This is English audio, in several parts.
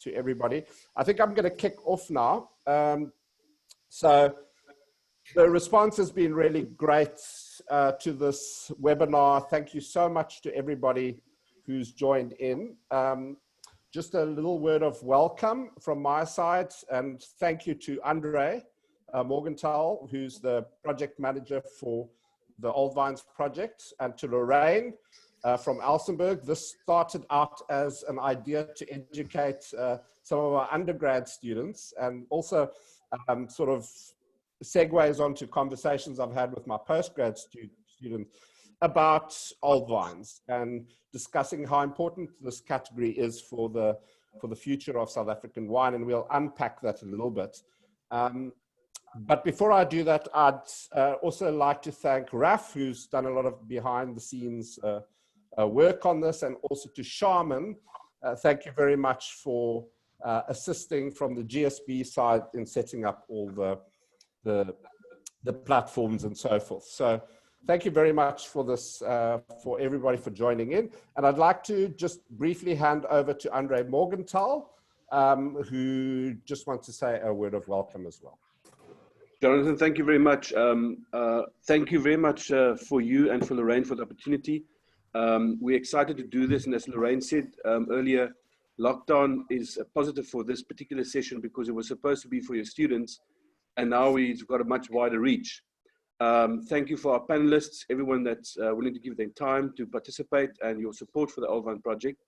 to everybody. I think I'm going to kick off now. So the response has been really great to this webinar. Thank you so much to everybody who's joined in. Just a little word of welcome from my side, and thank you to André Morgenthal, who's the project manager for the Old Vines project, and to Lorraine from Elsenburg. This started out as an idea to educate some of our undergrad students, and also sort of segues onto conversations I've had with my postgrad students about old vines and discussing how important this category is for the future of South African wine, and we'll unpack that a little bit. But before I do that, I'd also like to thank Raf, who's done a lot of behind the scenes work on this, and also to Shaman. Thank you very much for assisting from the GSB side in setting up all the platforms and so forth. So thank you very much for this, for everybody for joining in. And I'd like to just briefly hand over to André Morgenthal, who just wants to say a word of welcome as well. Jonathan, thank you very much. Thank you very much for you and for Lorraine for the opportunity. We're excited to do this, and as Lorraine said earlier, lockdown is a positive for this particular session because it was supposed to be for your students, and now we've got a much wider reach. Thank you for our panelists, everyone that's willing to give their time to participate, and your support for the Old Vine project.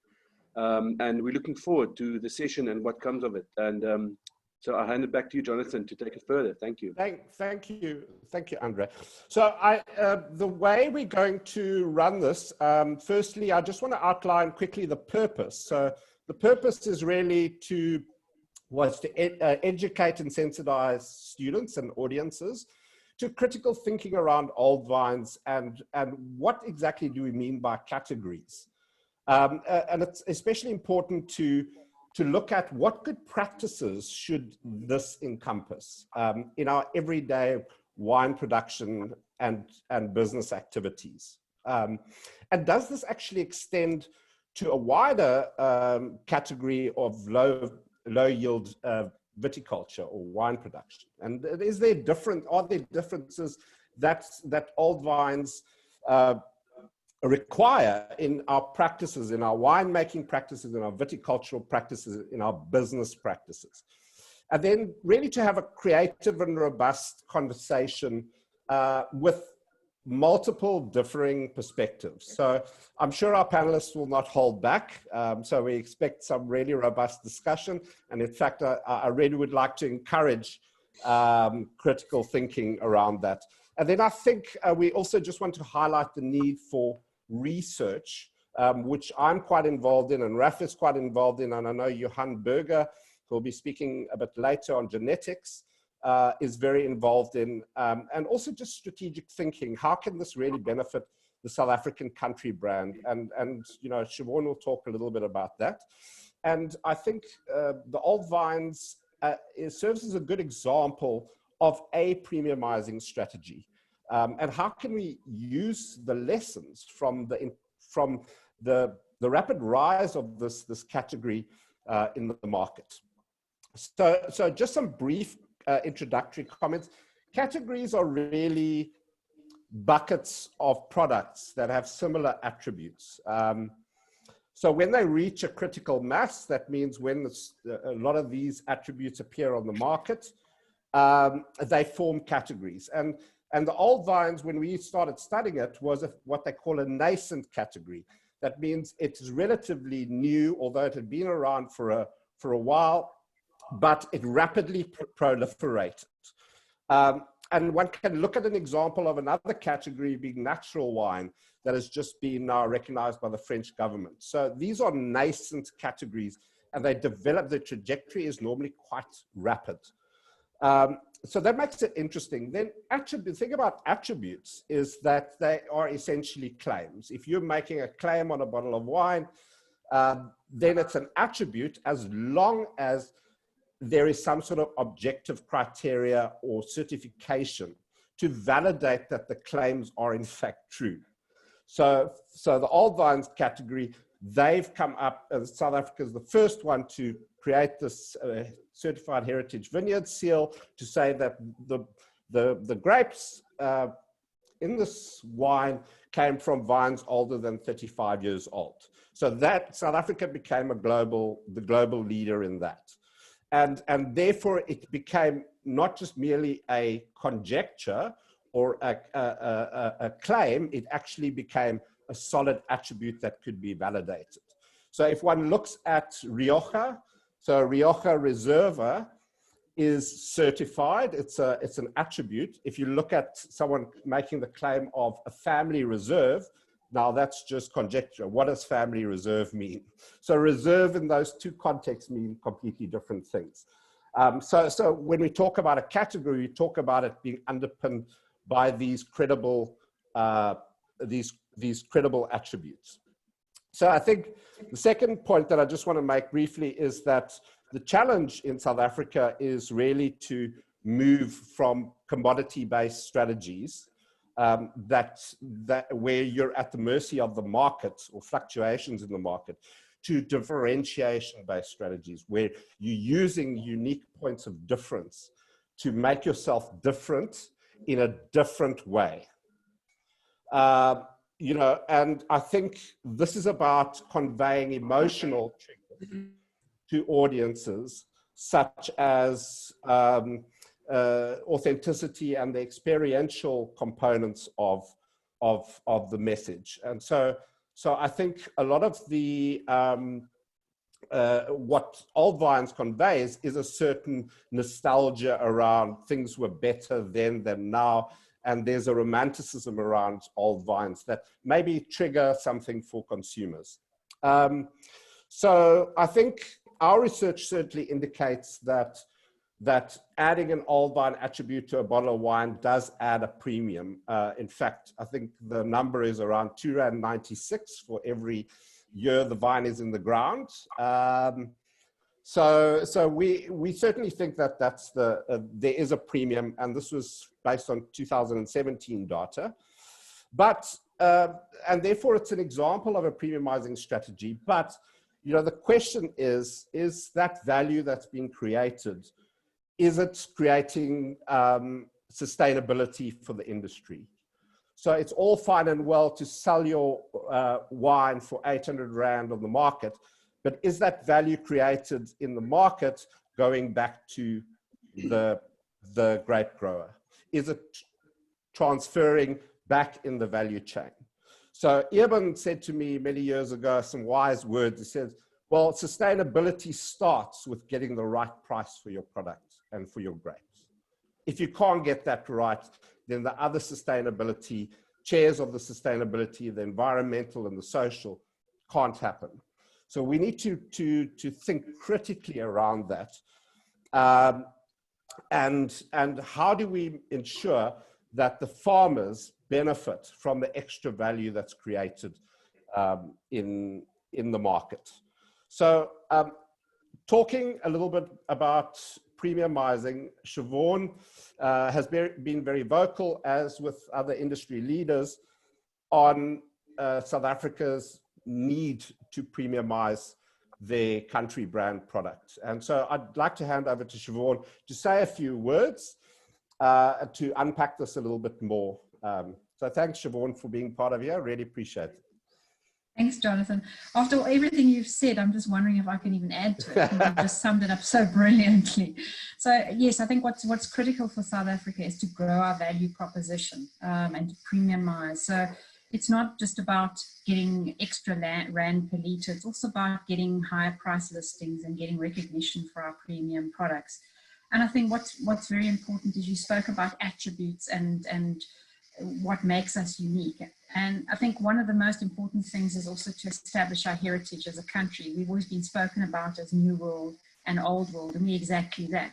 And we're looking forward to the session and what comes of it. And so I'll hand it back to you, Jonathan, to take it further. Thank you. Thank you, André. So the way we're going to run this, firstly, I just want to outline quickly the purpose. So the purpose is really to educate and sensitize students and audiences to critical thinking around old vines and what exactly do we mean by categories. And it's especially important to look at what good practices should this encompass in our everyday wine production and business activities. And does this actually extend to a wider category of low yield viticulture or wine production? And are there differences that old vines require in our practices, in our winemaking practices, in our viticultural practices, in our business practices? And then really to have a creative and robust conversation with multiple differing perspectives. So I'm sure our panelists will not hold back. So we expect some really robust discussion. And in fact, I really would like to encourage critical thinking around that. And then I think we also just want to highlight the need for research, which I'm quite involved in and Raf is quite involved in. And I know Johann Burger, who will be speaking a bit later on genetics, is very involved in, and also just strategic thinking. How can this really benefit the South African country brand? And you know, Siobhan will talk a little bit about that. And I think the Old Vines serves as a good example of a premiumizing strategy. And how can we use the lessons from the rapid rise of this category in the market? So just some brief introductory comments. Categories are really buckets of products that have similar attributes. So when they reach a critical mass, that means when a lot of these attributes appear on the market, they form categories. And the Old Vines, when we started studying it, was what they call a nascent category. That means it's relatively new, although it had been around for a while, but it rapidly proliferated. And one can look at an example of another category being natural wine that has just been now recognized by the French government. So these are nascent categories, and they develop, the trajectory is normally quite rapid. So that makes it interesting. Then the thing about attributes is that they are essentially claims. If you're making a claim on a bottle of wine, then it's an attribute as long as there is some sort of objective criteria or certification to validate that the claims are in fact true. So the Old Vines category, they've come up, South Africa is the first one to create this certified heritage vineyard seal to say that the grapes in this wine came from vines older than 35 years old. So that South Africa became the global leader in that. And therefore it became not just merely a conjecture or a claim, it actually became a solid attribute that could be validated. So if one looks at Rioja, so Rioja Reserva is certified, it's an attribute. If you look at someone making the claim of a family reserve, now that's just conjecture. What does family reserve mean? So reserve in those two contexts mean completely different things. So when we talk about a category, we talk about it being underpinned by these credible attributes. So I think the second point that I just want to make briefly is that the challenge in South Africa is really to move from commodity-based strategies where you're at the mercy of the market or fluctuations in the market, to differentiation-based strategies where you're using unique points of difference to make yourself different in a different way. You know, and I think this is about conveying emotional triggers to audiences, such as authenticity and the experiential components of the message. And so I think a lot of the what Old Vines conveys is a certain nostalgia around things were better then than now. And there's a romanticism around Old Vines that maybe trigger something for consumers. So I think our research certainly indicates that adding an Old Vine attribute to a bottle of wine does add a premium. In fact, I think the number is around R2.96 for every year the vine is in the ground. So we certainly think that there is a premium, and this was based on 2017 data. But, and therefore it's an example of a premiumizing strategy. But, you know, the question is that value that's being created, is it creating sustainability for the industry? So it's all fine and well to sell your wine for 800 Rand on the market, but is that value created in the market going back to the grape grower? Is it transferring back in the value chain? So Eben said to me many years ago some wise words. He said, well, sustainability starts with getting the right price for your product and for your grapes. If you can't get that right, then the other sustainability, chairs of the sustainability, the environmental and the social, can't happen. So we need to think critically around that. And how do we ensure that the farmers benefit from the extra value that's created in the market? So talking a little bit about premiumizing, Siobhan has been very vocal, as with other industry leaders, on South Africa's need to premiumize their country brand products. And so I'd like to hand over to Siobhan to say a few words to unpack this a little bit more. So thanks, Siobhan, for being part of here. Really appreciate it. Thanks, Jonathan. After everything you've said, I'm just wondering if I can even add to it. You've just summed it up so brilliantly. So yes, I think what's critical for South Africa is to grow our value proposition and to premiumize. So it's not just about getting extra rand per litre, it's also about getting higher price listings and getting recognition for our premium products. And I think what's very important is you spoke about attributes and what makes us unique. And I think one of the most important things is also to establish our heritage as a country. We've always been spoken about as New World and Old World, and we're exactly that.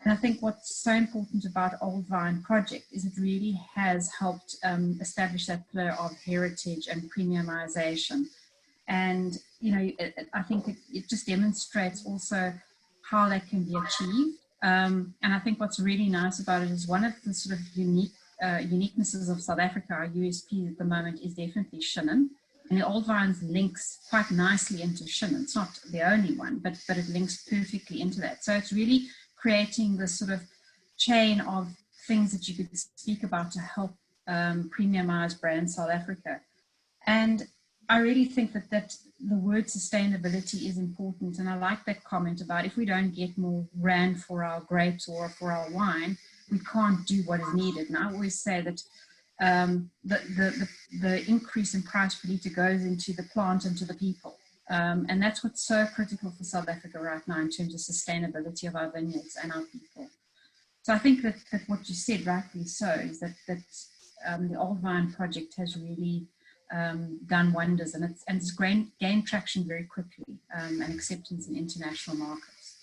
And I think what's so important about Old Vine Project is it really has helped establish that pillar of heritage and premiumization. And, you know, I think it just demonstrates also how that can be achieved. And I think what's really nice about it is one of the sort of uniquenesses of South Africa, our USP at the moment, is definitely Shinnen. And the old vines links quite nicely into Shin. It's not the only one, but it links perfectly into that. So it's really creating this sort of chain of things that you could speak about to help premiumize brand South Africa. And I really think that the word sustainability is important. And I like that comment about if we don't get more rand for our grapes or for our wine, we can't do what is needed. And I always say that the increase in price per litre goes into the plant and to the people. And that's what's so critical for South Africa right now in terms of sustainability of our vineyards and our people. So I think that what you said rightly so is that the Old Vine project has really done wonders, and it's gained traction very quickly and acceptance in international markets.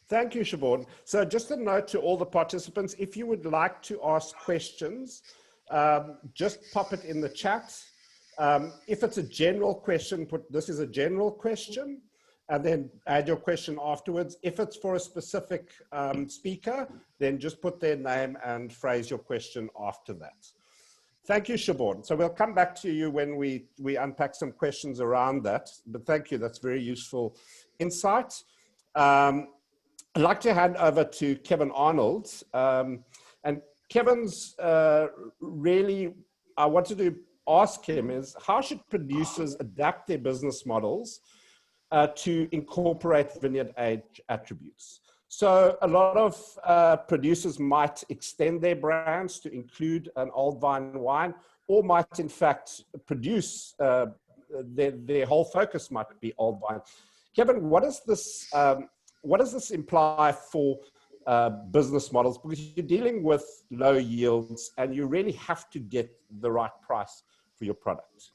Thank you, Siobhan. So just a note to all the participants, if you would like to ask questions, just pop it in the chat. If it's a general question, put this is a general question, and then add your question afterwards. If it's for a specific speaker, then just put their name and phrase your question after that. Thank you, Siobhan. So we'll come back to you when we unpack some questions around that, but thank you, that's very useful insight. I'd like to hand over to Kevin Arnold. And Kevin's really, I wanted to ask him is, how should producers adapt their business models to incorporate vineyard age attributes? So a lot of producers might extend their brands to include an old vine wine, or might in fact produce, their whole focus might be old vine. Kevin, what does this imply for business models? Because you're dealing with low yields and you really have to get the right price for your product.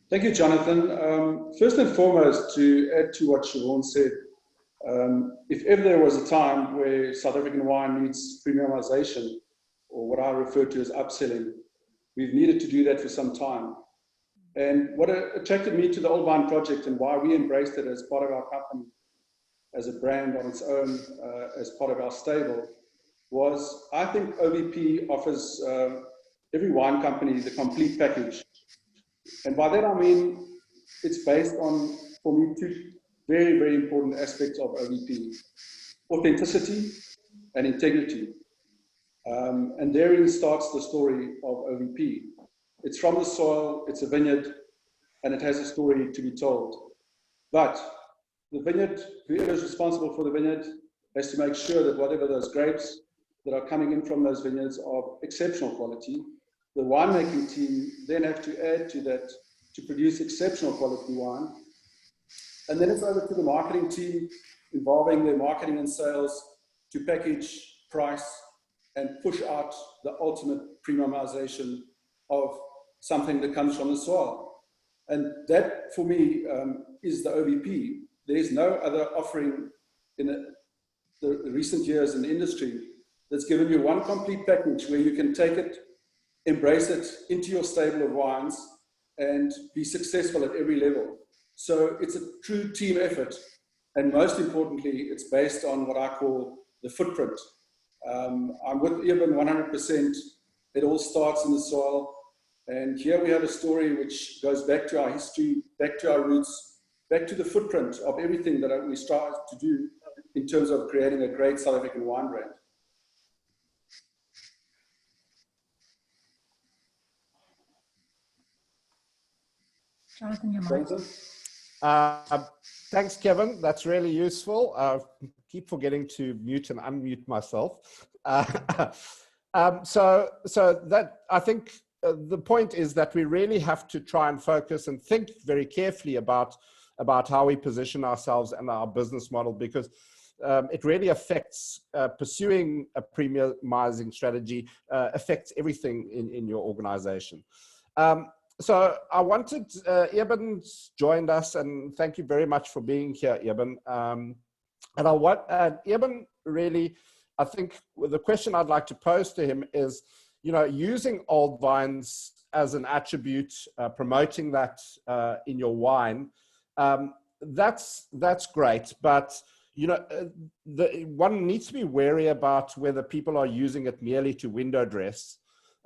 Thank you, Jonathan. First and foremost, to add to what Siobhan said, if ever there was a time where South African wine needs premiumization, or what I refer to as upselling, we've needed to do that for some time. And what attracted me to the Old Vine project and why we embraced it as part of our company, as a brand on its own, as part of our stable, was I think OVP offers every wine company the complete package. And by that I mean it's based on, for me, two very, very important aspects of OVP: authenticity and integrity. And therein starts the story of OVP. It's from the soil, it's a vineyard, and it has a story to be told. But the vineyard, whoever is responsible for the vineyard, has to make sure that whatever those grapes that are coming in from those vineyards are of exceptional quality. The winemaking team then have to add to that to produce exceptional quality wine. And then it's over to the marketing team, involving their marketing and sales, to package, price, and push out the ultimate premiumization of something that comes from the soil. And that, for me, is the OVP. There is no other offering in the recent years in the industry that's given you one complete package where you can take it, embrace it into your stable of wines, and be successful at every level. So it's a true team effort. And most importantly, it's based on what I call the footprint. I'm with Eben 100%. It all starts in the soil. And here we have a story which goes back to our history, back to our roots, back to the footprint of everything that we strive to do in terms of creating a great South African wine brand. Jonathan, your mic. Thanks, Kevin. That's really useful. Keep forgetting to mute and unmute myself. So that, I think the point is that we really have to try and focus and think very carefully about how we position ourselves and our business model, because it really affects pursuing a premiumizing strategy, affects everything in your organization. So I wanted, Eben's joined us, and thank you very much for being here, Eben. And I want, Eben, really, I think the question I'd like to pose to him is, you know, using old vines as an attribute, promoting that in your wine, that's great. But, you know, one needs to be wary about whether people are using it merely to window dress,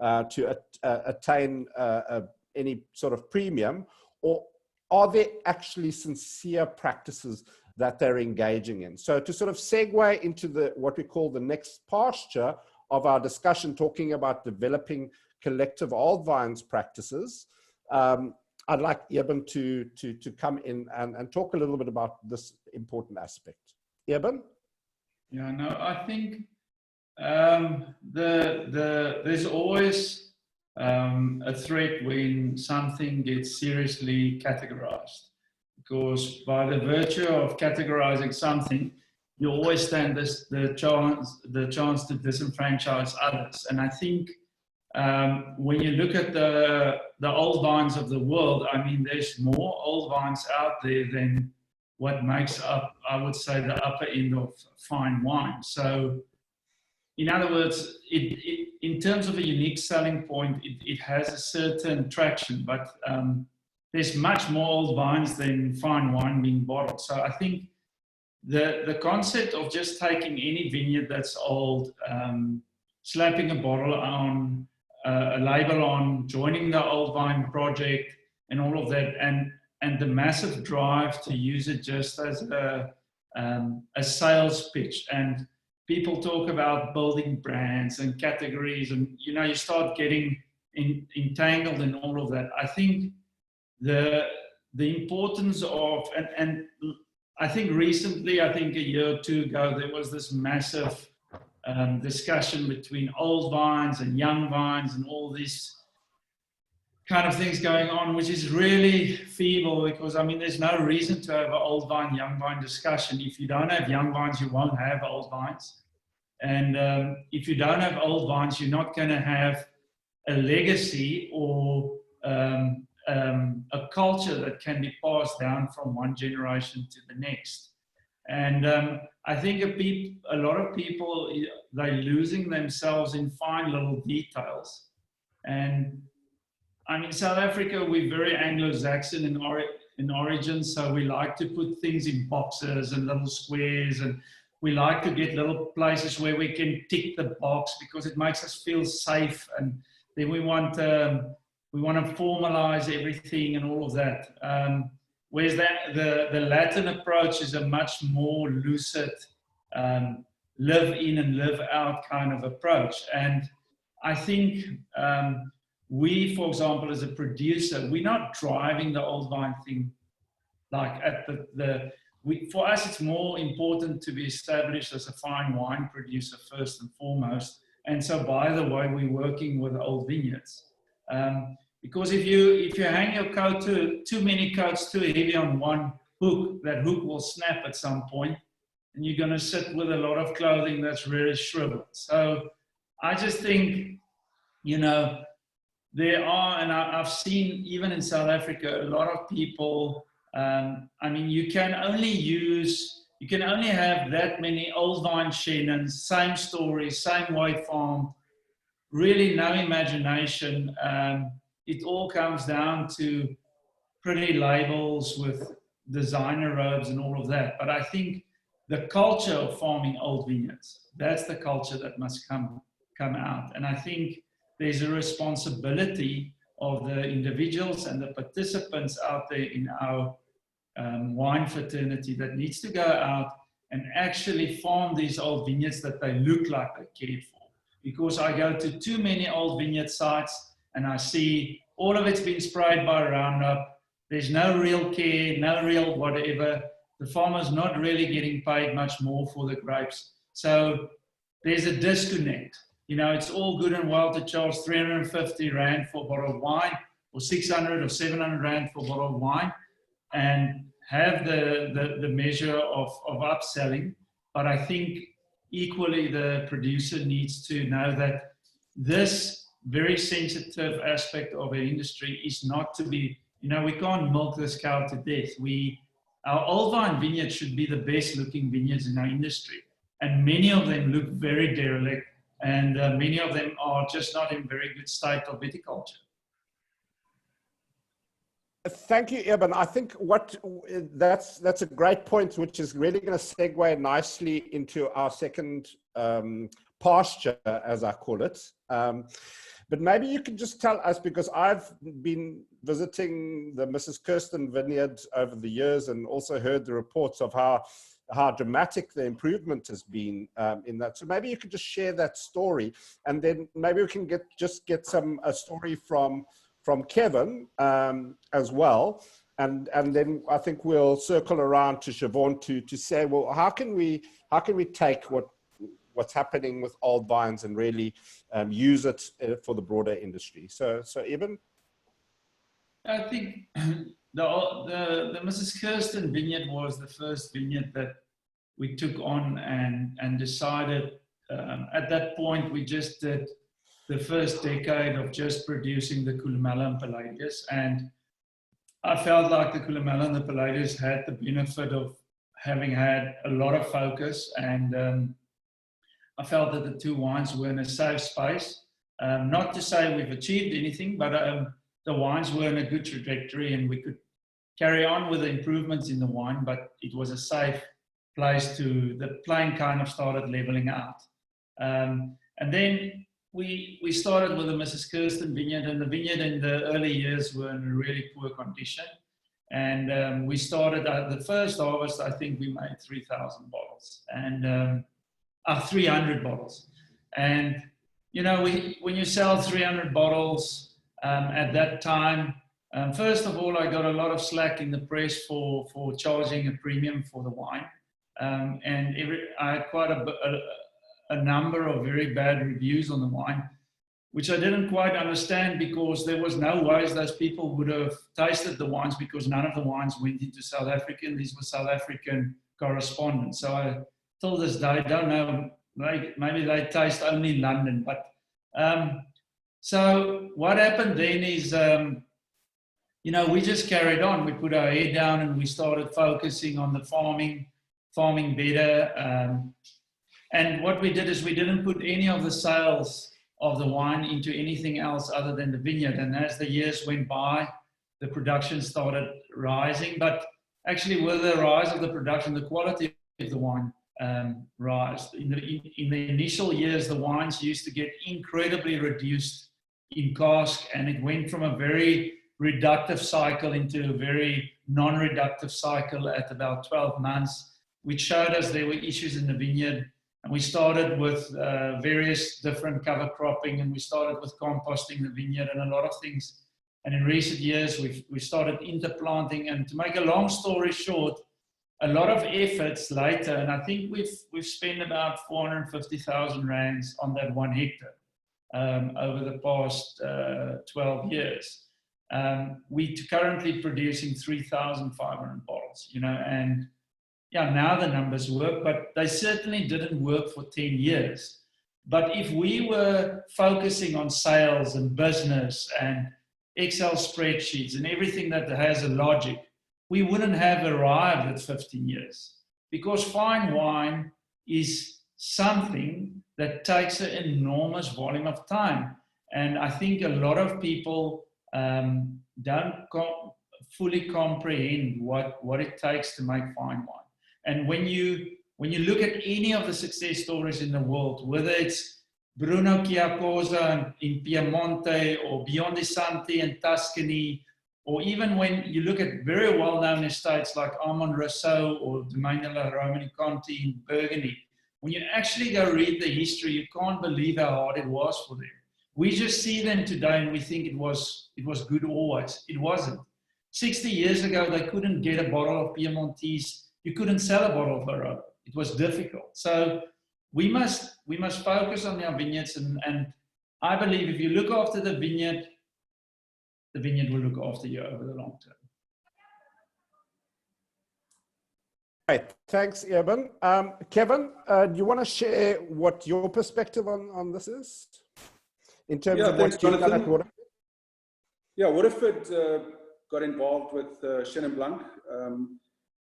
to attain any sort of premium, or are there actually sincere practices that they're engaging in? So to sort of segue into what we call the next pasture of our discussion, talking about developing collective old vines practices, I'd like Eben to come in and talk a little bit about this important aspect. Eben? Yeah, no, I think there's always a threat when something gets seriously categorized, because by the virtue of categorizing something, you always stand the chance to disenfranchise others. And I think when you look at the old vines of the world, I mean, there's more old vines out there than what makes up, I would say, the upper end of fine wine. So, in other words, in terms of a unique selling point, it has a certain traction, but there's much more old vines than fine wine being bottled. So I think the concept of just taking any vineyard that's old, slapping a bottle on, a label on, joining the old vine project and all of that, and the massive drive to use it just as a sales pitch. And people talk about building brands and categories, and you start getting entangled in all of that. I think the importance of, and I think recently, I think a year or two ago, there was this massive discussion between old vines and young vines and all these kind of things going on, which is really feeble, because I mean, there's no reason to have an old vine, young vine discussion. If you don't have young vines, you won't have old vines. And if you don't have old vines, you're not going to have a legacy or a culture that can be passed down from one generation to the next. And I think a lot of people, they're losing themselves in fine little details. And I mean, South Africa, we're very Anglo-Saxon in origin, so we like to put things in boxes and little squares, and we like to get little places where we can tick the box because it makes us feel safe, and then we want to formalize everything and all of that. Whereas the Latin approach is a much more lucid, live in and live out kind of approach. And I think we, for example, as a producer, we're not driving the old vine thing. Like at for us, it's more important to be established as a fine wine producer first and foremost. And so, by the way, we're working with old vineyards. Because if you hang your coat too many coats too heavy on one hook, that hook will snap at some point, and you're going to sit with a lot of clothing that's really shriveled. So I just think, there are, and I've seen even in South Africa, a lot of people, I mean, you can only have that many old vine Shannons, same story, same weight farm, really no imagination. It all comes down to pretty labels with designer robes and all of that. But I think the culture of farming old vineyards, that's the culture that must come out. And I think there's a responsibility of the individuals and the participants out there in our wine fraternity that needs to go out and actually farm these old vineyards that they look like they cared for. Because I go to too many old vineyard sites and I see all of it's been sprayed by Roundup. There's no real care, no real whatever. The farmer's not really getting paid much more for the grapes. So there's a disconnect. It's all good and well to charge 350 Rand for a bottle of wine, or 600 or 700 Rand for a bottle of wine, and have the measure of upselling. But I think equally the producer needs to know that this very sensitive aspect of our industry is not to be, we can't milk this cow to death. Our old vine vineyards should be the best looking vineyards in our industry. And many of them look very derelict, and many of them are just not in very good state of viticulture. Thank you, Eben. I think that's a great point, which is really going to segue nicely into our second pasture, as I call it. But maybe you can just tell us, because I've been visiting the Mrs. Kirsten Vineyard over the years and also heard the reports of how dramatic the improvement has been in that. So maybe you could just share that story, and then maybe we can get a story from Kevin as well. And then I think we'll circle around to Siobhan to say, well, how can we take what's happening with old vines and really use it for the broader industry? So Eben? I think the Mrs. Kirsten Vineyard was the first vineyard that we took on and decided, at that point we just did the first decade of just producing the Coolamella and Palladius, and I felt like the Coolamella and the Palladius had the benefit of having had a lot of focus, and I felt that the two wines were in a safe space. Not to say we've achieved anything, but the wines were in a good trajectory and we could carry on with the improvements in the wine, but it was a safe place the plane kind of started leveling out. And then we started with the Mrs. Kirsten Vineyard, and the vineyard in the early years were in a really poor condition. And we started at the first harvest, I think we made 3,000 bottles, and 300 bottles. And, you know, when you sell 300 bottles at that time, first of all, I got a lot of slack in the press for charging a premium for the wine. And I had quite a number of very bad reviews on the wine, which I didn't quite understand, because there was no ways those people would have tasted the wines, because none of the wines went into South Africa. These were South African correspondents. So I, till this day, don't know, maybe they taste only London. But so what happened then is, you know, we just carried on. We put our head down and we started focusing on the farming better. And what we did is we didn't put any of the sales of the wine into anything else other than the vineyard. And as the years went by, the production started rising. But actually, with the rise of the production, the quality of the wine rise. In the initial years, the wines used to get incredibly reduced in cask, and it went from a very reductive cycle into a very non-reductive cycle at about 12 months, which showed us there were issues in the vineyard. And we started with various different cover cropping, and we started with composting the vineyard and a lot of things. And in recent years, we started interplanting. And to make a long story short, a lot of efforts later, and I think we've spent about 450,000 rands on that 1 hectare over the past 12 years. We're currently producing 3,500 bottles, you know, and yeah, now the numbers work, but they certainly didn't work for 10 years. But if we were focusing on sales and business and Excel spreadsheets and everything that has a logic, we wouldn't have arrived at 15 years. Because fine wine is something that takes an enormous volume of time. And I think a lot of people don't fully comprehend what it takes to make fine wine. And when you look at any of the success stories in the world, whether it's Bruno Chiacosa in Piemonte or Biondi Santi in Tuscany, or even when you look at very well-known estates like Armand Rousseau or Domaine de la Romanée-Conti in Burgundy, when you actually go read the history, you can't believe how hard it was for them. We just see them today and we think it was good always. It wasn't. 60 years ago, they couldn't get a bottle of Piemontese. You couldn't sell a bottle of Barolo. It was difficult. So we must focus on our vineyards, and I believe if you look after the vineyard will look after you over the long term. Right, thanks, Eben. Kevin, do you want to share what your perspective on this is? In terms of what you've done at Waterford? Yeah, Waterford got involved with Chenin Blanc.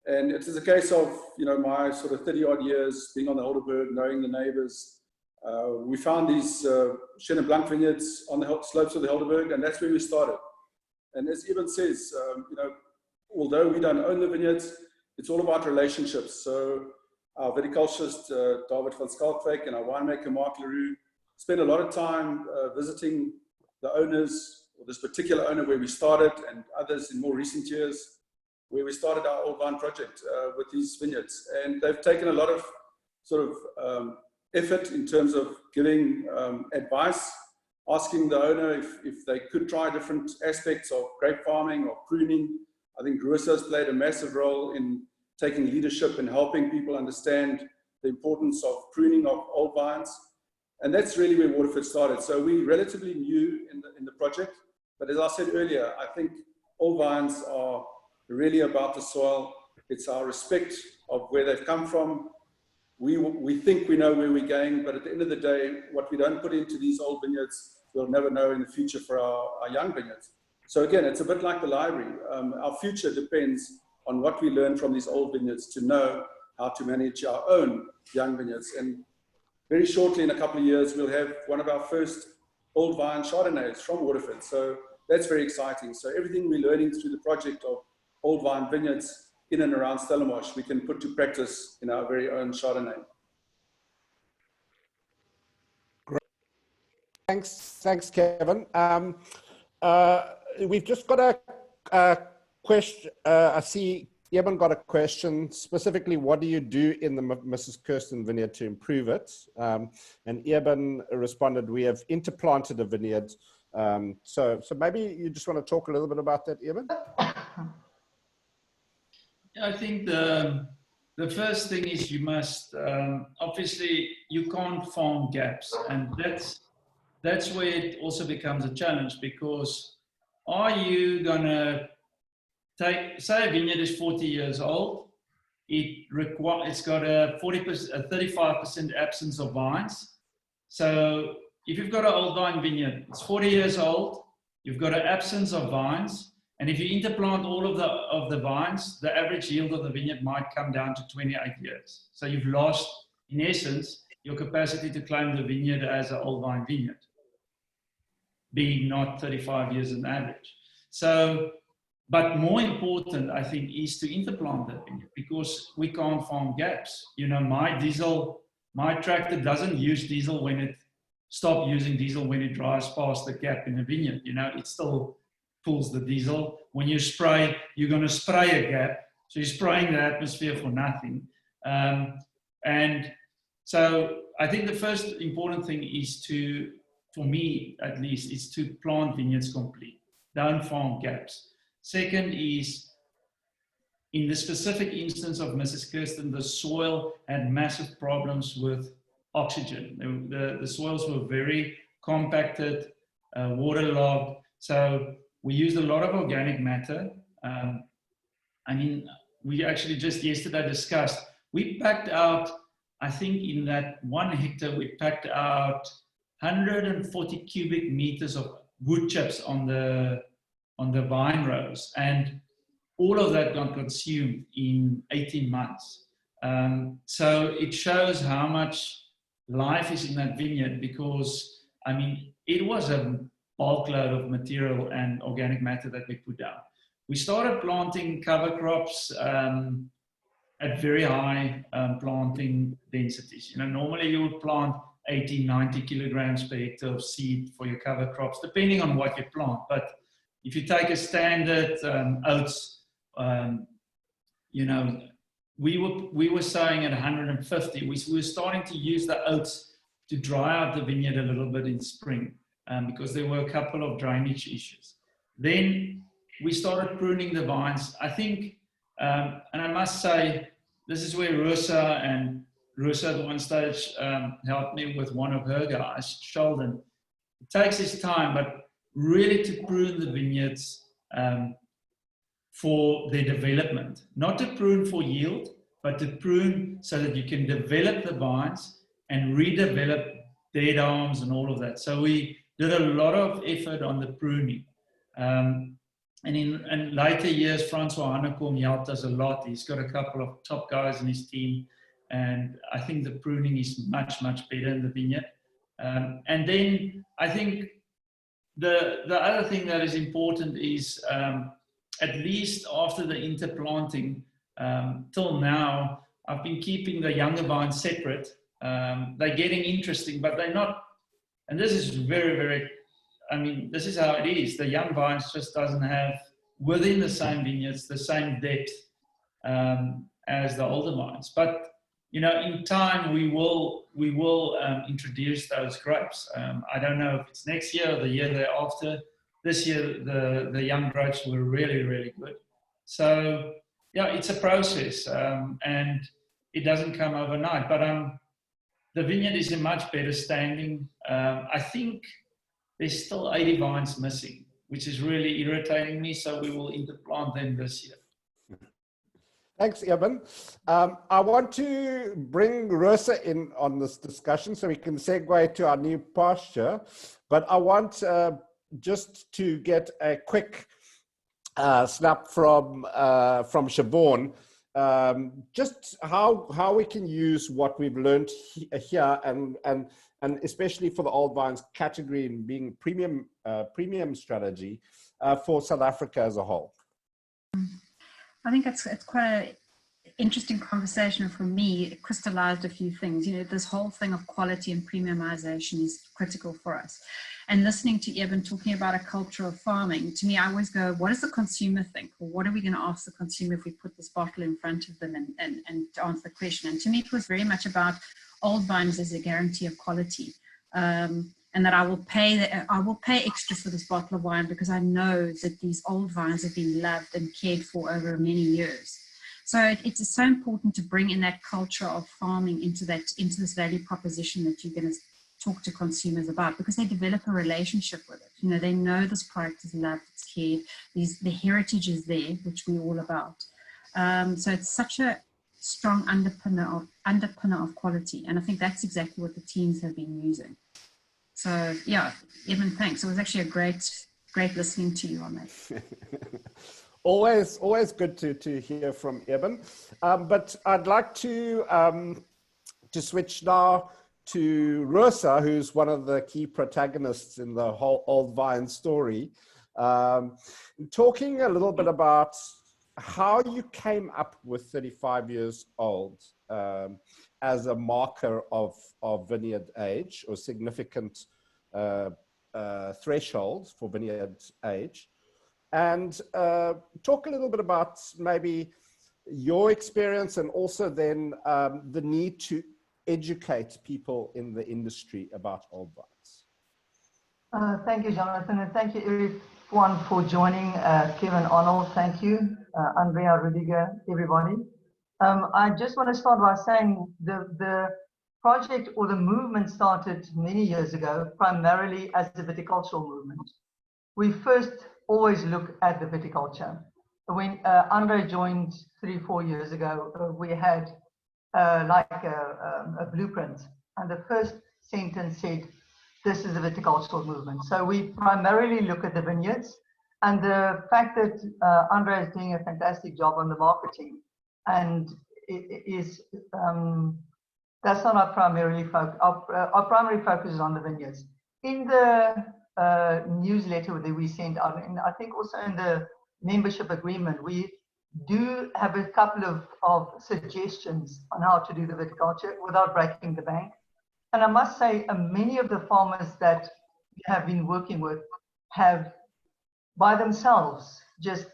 And it is a case of, you know, my sort of 30-odd years being on the Helderberg, knowing the neighbors. We found these Chenin Blanc vineyards on the slopes of the Helderberg, and that's where we started. And as Eben says, you know, although we don't own the vineyards, it's all about relationships. So our viticulturist, David van Skalkwyk, and our winemaker, Mark Leroux, spend a lot of time visiting the owners, or this particular owner where we started, and others in more recent years, where we started our old vine project with these vineyards. And they've taken a lot of sort of effort in terms of giving advice, asking the owner if they could try different aspects of grape farming or pruning. I think Rosa has played a massive role in taking leadership and helping people understand the importance of pruning of old vines. And that's really where Waterford started. So we're relatively new in the project. But as I said earlier, I think old vines are really about the soil. It's our respect of where they've come from. We think we know where we're going, but at the end of the day, what we don't put into these old vineyards, we'll never know in the future for our young vineyards. So again, it's a bit like the library. Our future depends on what we learn from these old vineyards to know how to manage our own young vineyards. And very shortly, in a couple of years, we'll have one of our first old vine Chardonnays from Waterford. So that's very exciting. So everything we're learning through the project of old vine vineyards in and around Stellenbosch, we can put to practice in our very own Chardonnay. Great. Thanks, Kevin. We've just got a question. I see Eben got a question, specifically, what do you do in the Mrs. Kirsten vineyard to improve it? And Eben responded, we have interplanted a vineyard. So maybe you just want to talk a little bit about that, Eben? I think the first thing is you must, obviously, you can't farm gaps. And that's where it also becomes a challenge, because are you going to take, say a vineyard is 40 years old, it's got a 35% absence of vines. So if you've got an old vine vineyard, it's 40 years old, you've got an absence of vines, and if you interplant all of the vines, the average yield of the vineyard might come down to 28 years. So you've lost, in essence, your capacity to claim the vineyard as an old vine vineyard, being not 35 years on average. So, but more important, I think, is to interplant that vineyard, because we can't farm gaps. You know, my tractor doesn't use diesel when it stops using diesel when it drives past the gap in the vineyard. You know, it still pulls the diesel. When you spray, you're going to spray a gap. So you're spraying the atmosphere for nothing. And so I think the first important thing is to, for me at least, is to plant vineyards complete. Don't farm gaps. Second is, in the specific instance of Mrs. Kirsten, the soil had massive problems with oxygen. The soils were very compacted, waterlogged. So we used a lot of organic matter. I mean, we actually just yesterday discussed, we packed out, I think in that 1 hectare, we packed out 140 cubic meters of wood chips on the vine rows, and all of that got consumed in 18 months. So it shows how much life is in that vineyard, because, I mean, it was a bulk load of material and organic matter that we put down. We started planting cover crops at very high planting densities. You know, normally you would plant 80, 90 kilograms per hectare of seed for your cover crops, depending on what you plant. But if you take a standard oats, you know, we were sowing at 150. We were starting to use the oats to dry out the vineyard a little bit in spring, because there were a couple of drainage issues. Then we started pruning the vines. I think, and I must say, this is where Rosa at one stage helped me with one of her guys, Sheldon. It takes his time, but really to prune the vineyards for their development. Not to prune for yield, but to prune so that you can develop the vines and redevelop dead arms and all of that. So we did a lot of effort on the pruning. And in later years, Francois Hannekom helped us a lot. He's got a couple of top guys in his team. And I think the pruning is much, much better in the vineyard. And then I think the other thing that is important is, at least after the interplanting, till now, I've been keeping the younger vines separate. They're getting interesting, but they're not, and this is very, very I mean, this is how it is. The young vines just doesn't have, within the same vineyards, the same depth as the older vines. But, you know, in time, we will introduce those grapes. I don't know if it's next year or the year thereafter. This year, the young grapes were really, really good. So, yeah, it's a process, and it doesn't come overnight. But the vineyard is in much better standing. I think there's still 80 vines missing, which is really irritating me. So we will interplant them this year. Thanks, Eben. I want to bring Rosa in on this discussion so we can segue to our new pasture. But I want just to get a quick snap from Siobhan, just how we can use what we've learned here and especially for the old vines category and being premium strategy for South Africa as a whole. I think it's quite an interesting conversation for me. It crystallized a few things. You know, this whole thing of quality and premiumization is critical for us. And listening to Eben talking about a culture of farming, to me, I always go, what does the consumer think? Or what are we going to ask the consumer if we put this bottle in front of them and to answer the question? And to me, it was very much about old vines as a guarantee of quality. And that I will pay extra for this bottle of wine because I know that these old vines have been loved and cared for over many years. So it's so important to bring in that culture of farming into this value proposition that you're going to talk to consumers about, because they develop a relationship with it. You know, they know this product is loved, it's cared, the heritage is there, which we're all about. So it's such a strong underpinner of quality, and I think that's exactly what the teams have been using. So yeah, Eben, thanks. It was actually a great listening to you on that. always good to hear from Eben. But I'd like to switch now to Rosa, who's one of the key protagonists in the whole old vine story, talking a little bit about how you came up with 35 years old as a marker of vineyard age or significant threshold for vineyard age, and talk a little bit about maybe your experience and also then the need to educate people in the industry about old vines. Thank you, Jonathan, and thank you everyone for joining. Kevin, Arnold, thank you. André, Rudiger, everybody. I just want to start by saying the project or the movement started many years ago, primarily as a viticultural movement. We first always look at the viticulture. When André joined 3-4 years ago, we had like a blueprint, and the first sentence said, this is a viticultural movement. So we primarily look at the vineyards, and the fact that André is doing a fantastic job on the marketing, and it is that's not our primary focus. Our primary focus is on the vineyards. In the newsletter that we sent out, and I think also in the membership agreement, we do have a couple of suggestions on how to do the viticulture without breaking the bank. And I must say, many of the farmers that we have been working with have, by themselves, just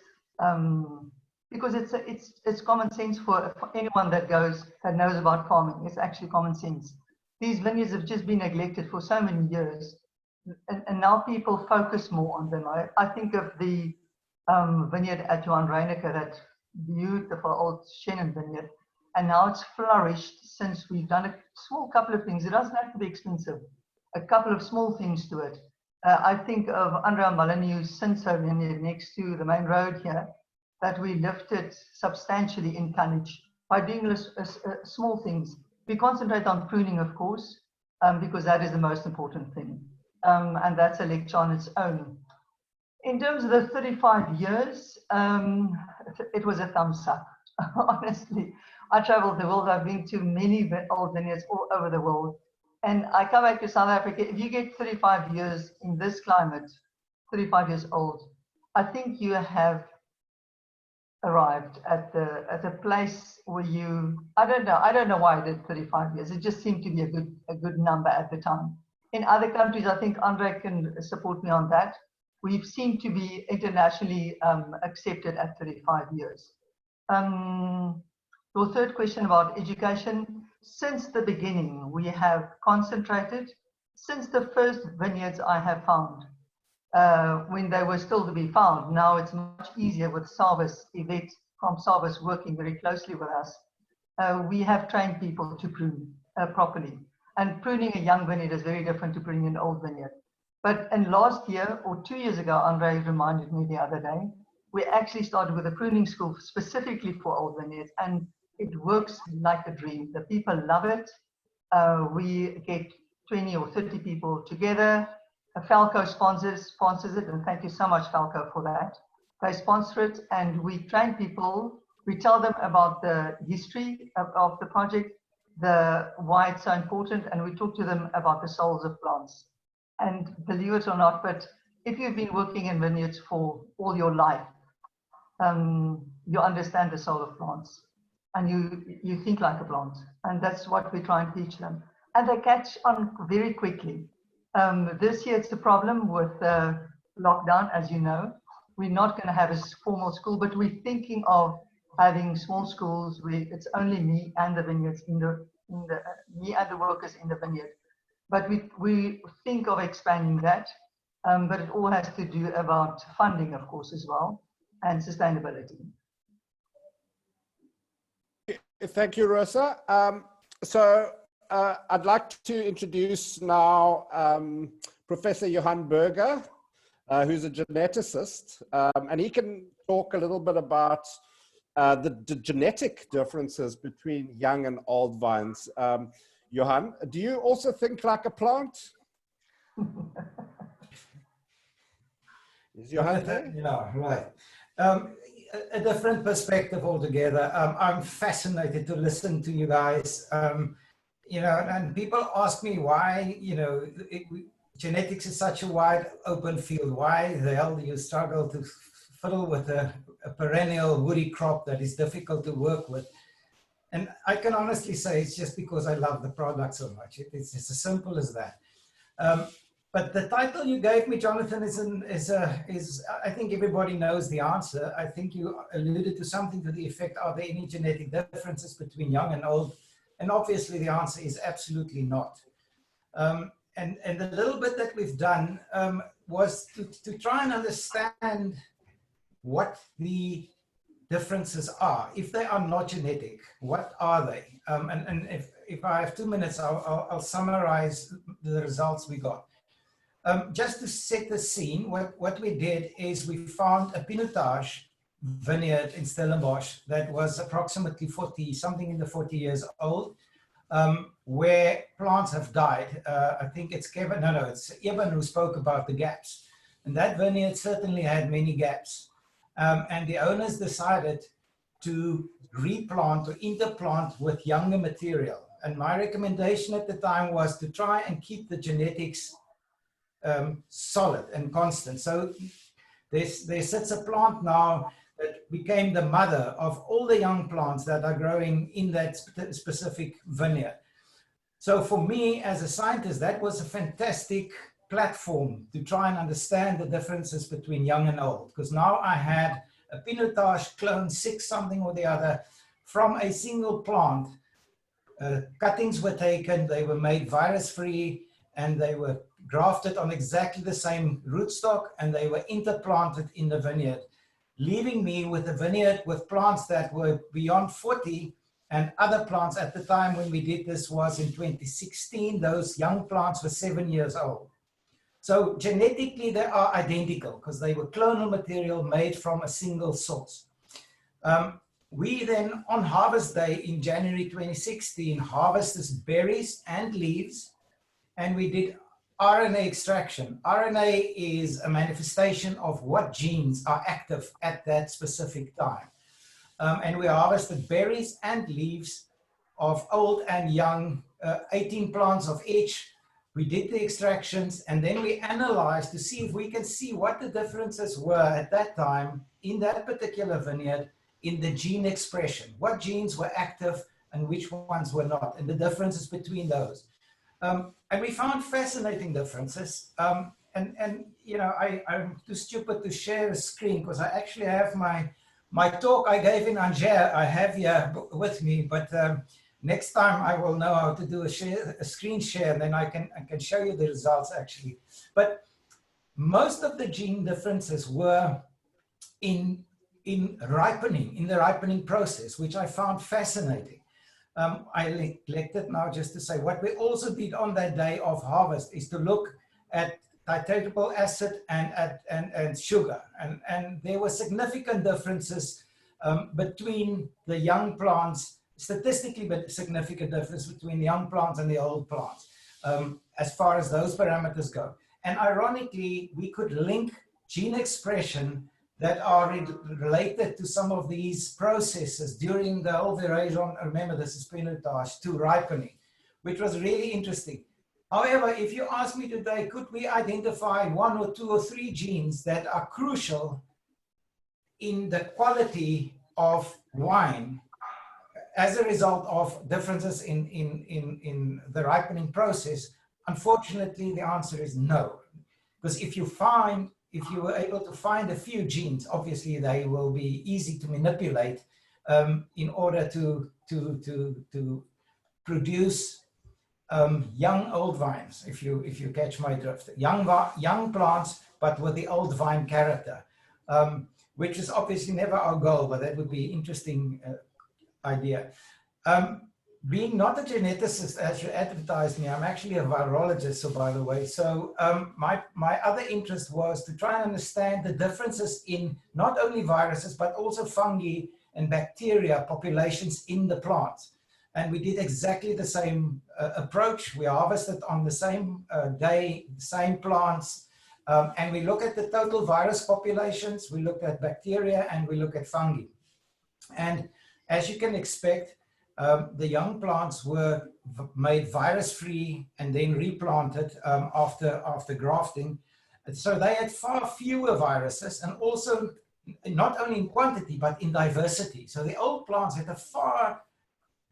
because it's common sense for anyone that knows about farming. It's actually common sense. These vineyards have just been neglected for so many years, and now people focus more on them. I think of the vineyard at Johann Burger, that beautiful old Shannon vineyard, and now it's flourished since we've done a small couple of things. It doesn't have to be expensive. A couple of small things to it. I think of André Molyneux's Sinso vineyard next to the main road here, that we lifted substantially in tonnage by doing small things. We concentrate on pruning, of course, because that is the most important thing. And that's a lecture on its own. In terms of the 35 years, it was a thumbs up, honestly. I traveled the world. I've been to many old vineyards all over the world. And I come back to South Africa. If you get 35 years in this climate, 35 years old, I think you have arrived at a place where you, I don't know why I did 35 years. It just seemed to be a good number at the time. in other countries, I think André can support me on that, we seem to be internationally accepted at 35 years. Your third question about education, since the beginning, we have concentrated, since the first vineyards I have found, when they were still to be found. Now it's much easier with Salvis, Yvette from Salvis working very closely with us. We have trained people to prune properly. And pruning a young vineyard is very different to pruning an old vineyard. But in last year or 2 years ago, André reminded me the other day, we actually started with a pruning school specifically for old vineyards, and it works like a dream. The people love it. We get 20 or 30 people together. Falco sponsors it, and thank you so much, Falco, for that. They sponsor it, and we train people. We tell them about the history of the project, why it's so important, and we talk to them about the souls of plants. And believe it or not, but if you've been working in vineyards for all your life, you understand the soul of plants, and you think like a plant, and that's what we try and teach them. And they catch on very quickly. This year it's a problem with lockdown, as you know. We're not going to have a formal school, but we're thinking of having small schools where it's only me and the vineyards me and the workers in the vineyard. But we think of expanding that, but it all has to do about funding, of course, as well, and sustainability. Thank you, Rosa. I'd like to introduce now Professor Johann Burger, who's a geneticist, and he can talk a little bit about the genetic differences between young and old vines. Johann, do you also think like a plant? Is Johann there? Yeah, right. A different perspective altogether. I'm fascinated to listen to you guys. You know, and people ask me why, you know, genetics is such a wide open field. Why the hell do you struggle to fiddle with a perennial woody crop that is difficult to work with? And I can honestly say it's just because I love the product so much. It's as simple as that. But the title you gave me, Jonathan, is I think everybody knows the answer. I think you alluded to something to the effect, are there any genetic differences between young and old? And obviously the answer is absolutely not. And the little bit that we've done was to try and understand what the differences are. If they are not genetic, what are they? And if I have 2 minutes, I'll summarize the results we got. Just to set the scene, what we did is we found a pinotage vineyard in Stellenbosch that was approximately 40 years old, where plants have died. I think it's Kevin, it's Eben who spoke about the gaps. And that vineyard certainly had many gaps. And the owners decided to replant or interplant with younger material. And my recommendation at the time was to try and keep the genetics solid and constant. So there sits a plant now that became the mother of all the young plants that are growing in that specific vineyard. So for me as a scientist, that was a fantastic platform to try and understand the differences between young and old, because now I had a pinotage clone 6 something or the other from a single plant. Cuttings were taken, they were made virus-free, and they were grafted on exactly the same rootstock, and they were interplanted in the vineyard, leaving me with a vineyard with plants that were beyond 40, and other plants at the time when we did this was in 2016, those young plants were 7 years old. So genetically they are identical because they were clonal material made from a single source. We then on harvest day in January 2016 harvested berries and leaves, and we did RNA extraction. RNA is a manifestation of what genes are active at that specific time. And we harvested berries and leaves of old and young, 18 plants of each. We did the extractions, and then we analyzed to see if we can see what the differences were at that time in that particular vineyard in the gene expression, what genes were active and which ones were not, and the differences between those. And we found fascinating differences. And you know, I'm too stupid to share a screen because I actually have my talk I gave in André, I have here with me, but next time I will know how to do a screen share, and then I can show you the results actually. But most of the gene differences were in the ripening process, which I found fascinating. I neglected now just to say what we also did on that day of harvest is to look at titratable acid and sugar, and there were significant differences between the young plants, statistically but significant difference between the young plants and the old plants as far as those parameters go. And ironically, we could link gene expression that are related to some of these processes during the whole veraison, remember this is pinotage, to ripening, which was really interesting. However, if you ask me today, could we identify 1 or 2 or 3 genes that are crucial in the quality of wine as a result of differences in the ripening process? Unfortunately, the answer is no. Because if you were able to find a few genes, obviously they will be easy to manipulate in order to produce young old vines, if you catch my drift. Young plants, but with the old vine character, which is obviously never our goal, but that would be an interesting idea. Being not a geneticist, as you advertised me, I'm actually a virologist, so by the way. So my other interest was to try and understand the differences in not only viruses, but also fungi and bacteria populations in the plants. And we did exactly the same approach. We harvested on the same day, same plants, and we look at the total virus populations, we look at bacteria, and we look at fungi. And as you can expect, the young plants were made virus-free and then replanted after grafting. And so they had far fewer viruses, and also not only in quantity, but in diversity. So the old plants had a far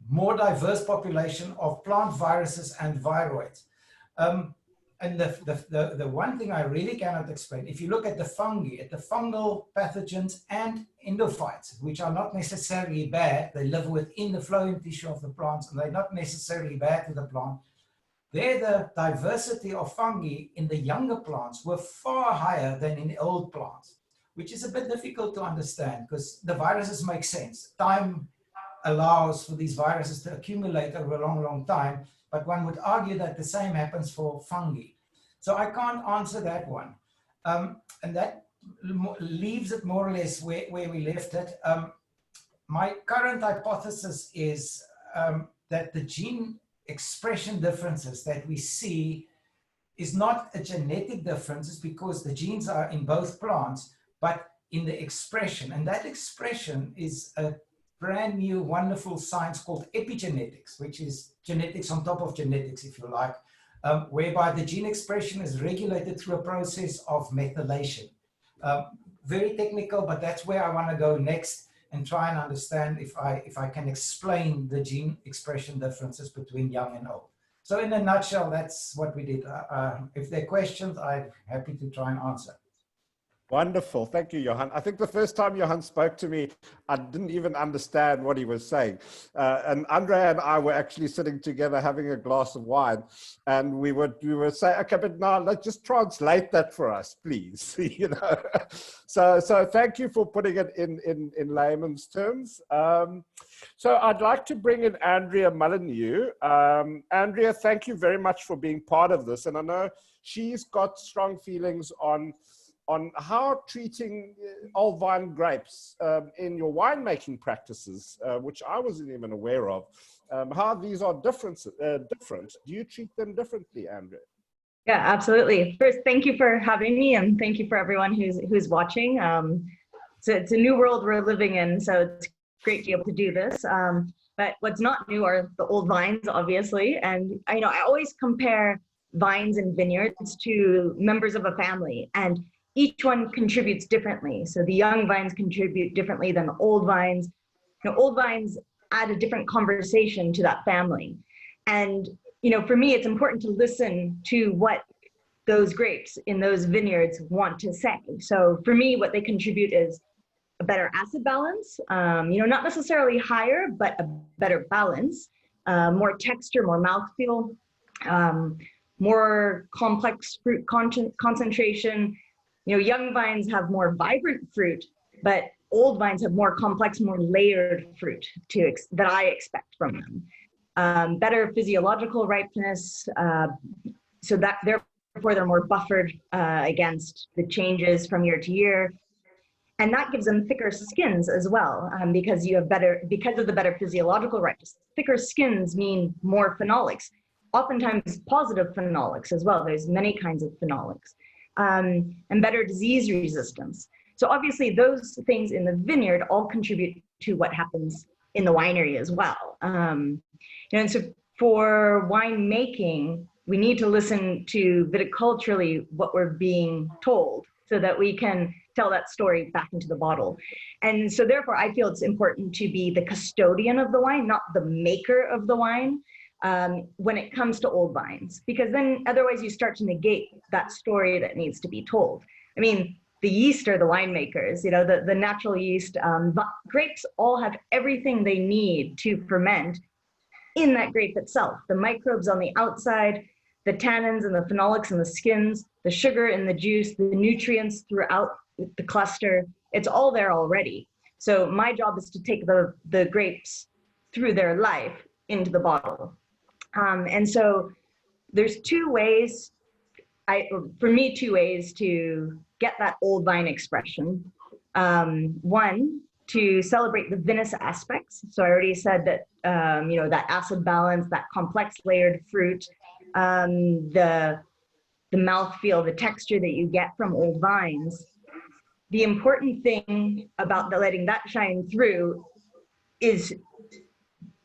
more diverse population of plant viruses and viroids. And the one thing I really cannot explain, if you look at the fungi, at the fungal pathogens and endophytes, which are not necessarily bad, they live within the phloem tissue of the plants, and they're not necessarily bad to the plant. There, the diversity of fungi in the younger plants were far higher than in the old plants, which is a bit difficult to understand because the viruses make sense. Time allows for these viruses to accumulate over a long, long time, but one would argue that the same happens for fungi. So I can't answer that one. And that leaves it more or less where we left it. My current hypothesis is that the gene expression differences that we see is not a genetic difference, it's because the genes are in both plants, but in the expression. And that expression is a brand new, wonderful science called epigenetics, which is genetics on top of genetics, if you like, whereby the gene expression is regulated through a process of methylation. Very technical, but that's where I want to go next and try and understand if I can explain the gene expression differences between young and old. So in a nutshell, that's what we did. If there are questions, I'm happy to try and answer. Wonderful. Thank you, Johann. I think the first time Johann spoke to me, I didn't even understand what he was saying. And André and I were actually sitting together having a glass of wine, and we were saying, okay, but now let's just translate that for us, please. You know. So thank you for putting it in layman's terms. So I'd like to bring in Andrea Molyneux. Andrea, thank you very much for being part of this. And I know she's got strong feelings on how treating old vine grapes in your winemaking practices, which I wasn't even aware of, how these are different. Do you treat them differently, André? Yeah, absolutely. First, thank you for having me, and thank you for everyone who's watching. It's a new world we're living in, so it's great to be able to do this. But what's not new are the old vines, obviously. And I always compare vines and vineyards to members of a family, and each one contributes differently. So the young vines contribute differently than the old vines. Old vines add a different conversation to that family. And you know, for me, it's important to listen to what those grapes in those vineyards want to say. So for me, what they contribute is a better acid balance, you know, not necessarily higher, but a better balance, more texture, more mouthfeel, more complex fruit concentration. You know, young vines have more vibrant fruit, but old vines have more complex, more layered fruit that I expect from them. Better physiological ripeness, so that therefore they're more buffered against the changes from year to year. And that gives them thicker skins as well, because of the better physiological ripeness. Thicker skins mean more phenolics, oftentimes positive phenolics as well. There's many kinds of phenolics, and better disease resistance. So obviously those things in the vineyard all contribute to what happens in the winery as well. And so for wine making, we need to listen to viticulturally what we're being told so that we can tell that story back into the bottle. And so therefore I feel it's important to be the custodian of the wine, not the maker of the wine, when it comes to old vines, because then otherwise you start to negate that story that needs to be told. I mean, the yeast are the winemakers, you know, the natural yeast. Grapes all have everything they need to ferment in that grape itself. The microbes on the outside, the tannins and the phenolics and the skins, the sugar in the juice, the nutrients throughout the cluster, it's all there already. So my job is to take the grapes through their life into the bottle. And so there's two ways to get that old vine expression. One, to celebrate the vinous aspects. So I already said that, you know, that acid balance, that complex layered fruit, the mouthfeel, the texture that you get from old vines. The important thing about letting that shine through is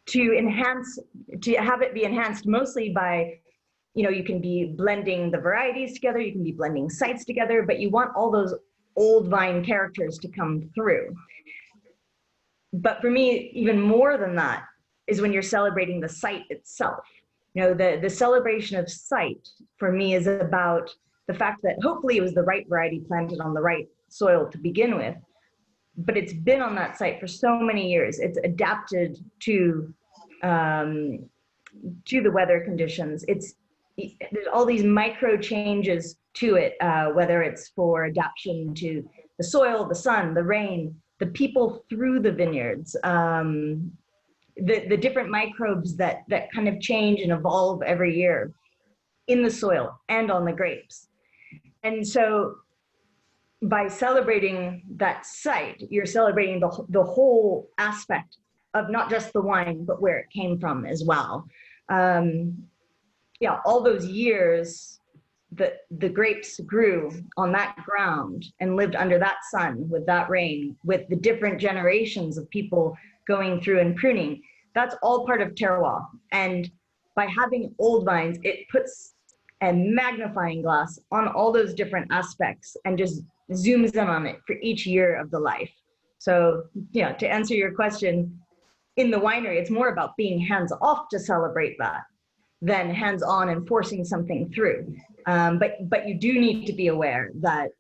to have it be enhanced mostly by, you know, you can be blending the varieties together, you can be blending sites together, but you want all those old vine characters to come through. But for me, even more than that is when you're celebrating the site itself. You know, the celebration of site for me is about the fact that hopefully it was the right variety planted on the right soil to begin with, but it's been on that site for so many years. It's adapted to the weather conditions. There's all these micro changes to it, whether it's for adaptation to the soil, the sun, the rain, the people through the vineyards, the different microbes that kind of change and evolve every year in the soil and on the grapes. And so by celebrating that site, you're celebrating the whole aspect of not just the wine, but where it came from as well. Yeah, all those years that the grapes grew on that ground and lived under that sun, with that rain, with the different generations of people going through and pruning, that's all part of terroir. And by having old vines, it puts a magnifying glass on all those different aspects and just zooms in on it for each year of the life. So, yeah, to answer your question, in the winery, it's more about being hands-off to celebrate that than hands-on and forcing something through. But you do need to be aware that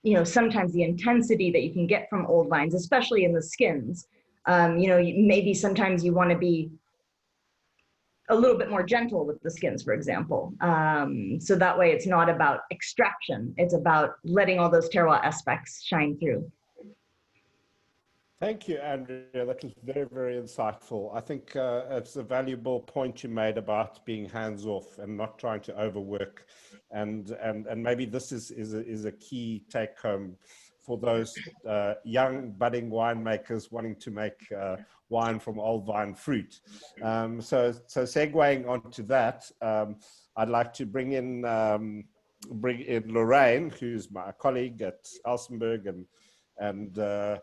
you know, sometimes the intensity that you can get from old vines, especially in the skins, you know, maybe sometimes you want to be a little bit more gentle with the skins, for example. So that way it's not about extraction, it's about letting all those terroir aspects shine through. Thank you, Andrea. That was very, very insightful. I think it's a valuable point you made about being hands-off and not trying to overwork. And maybe this is a key take-home for those young budding winemakers wanting to make wine from old vine fruit. So segueing onto that, I'd like to bring in Lorraine, who's my colleague at Elsenburg, and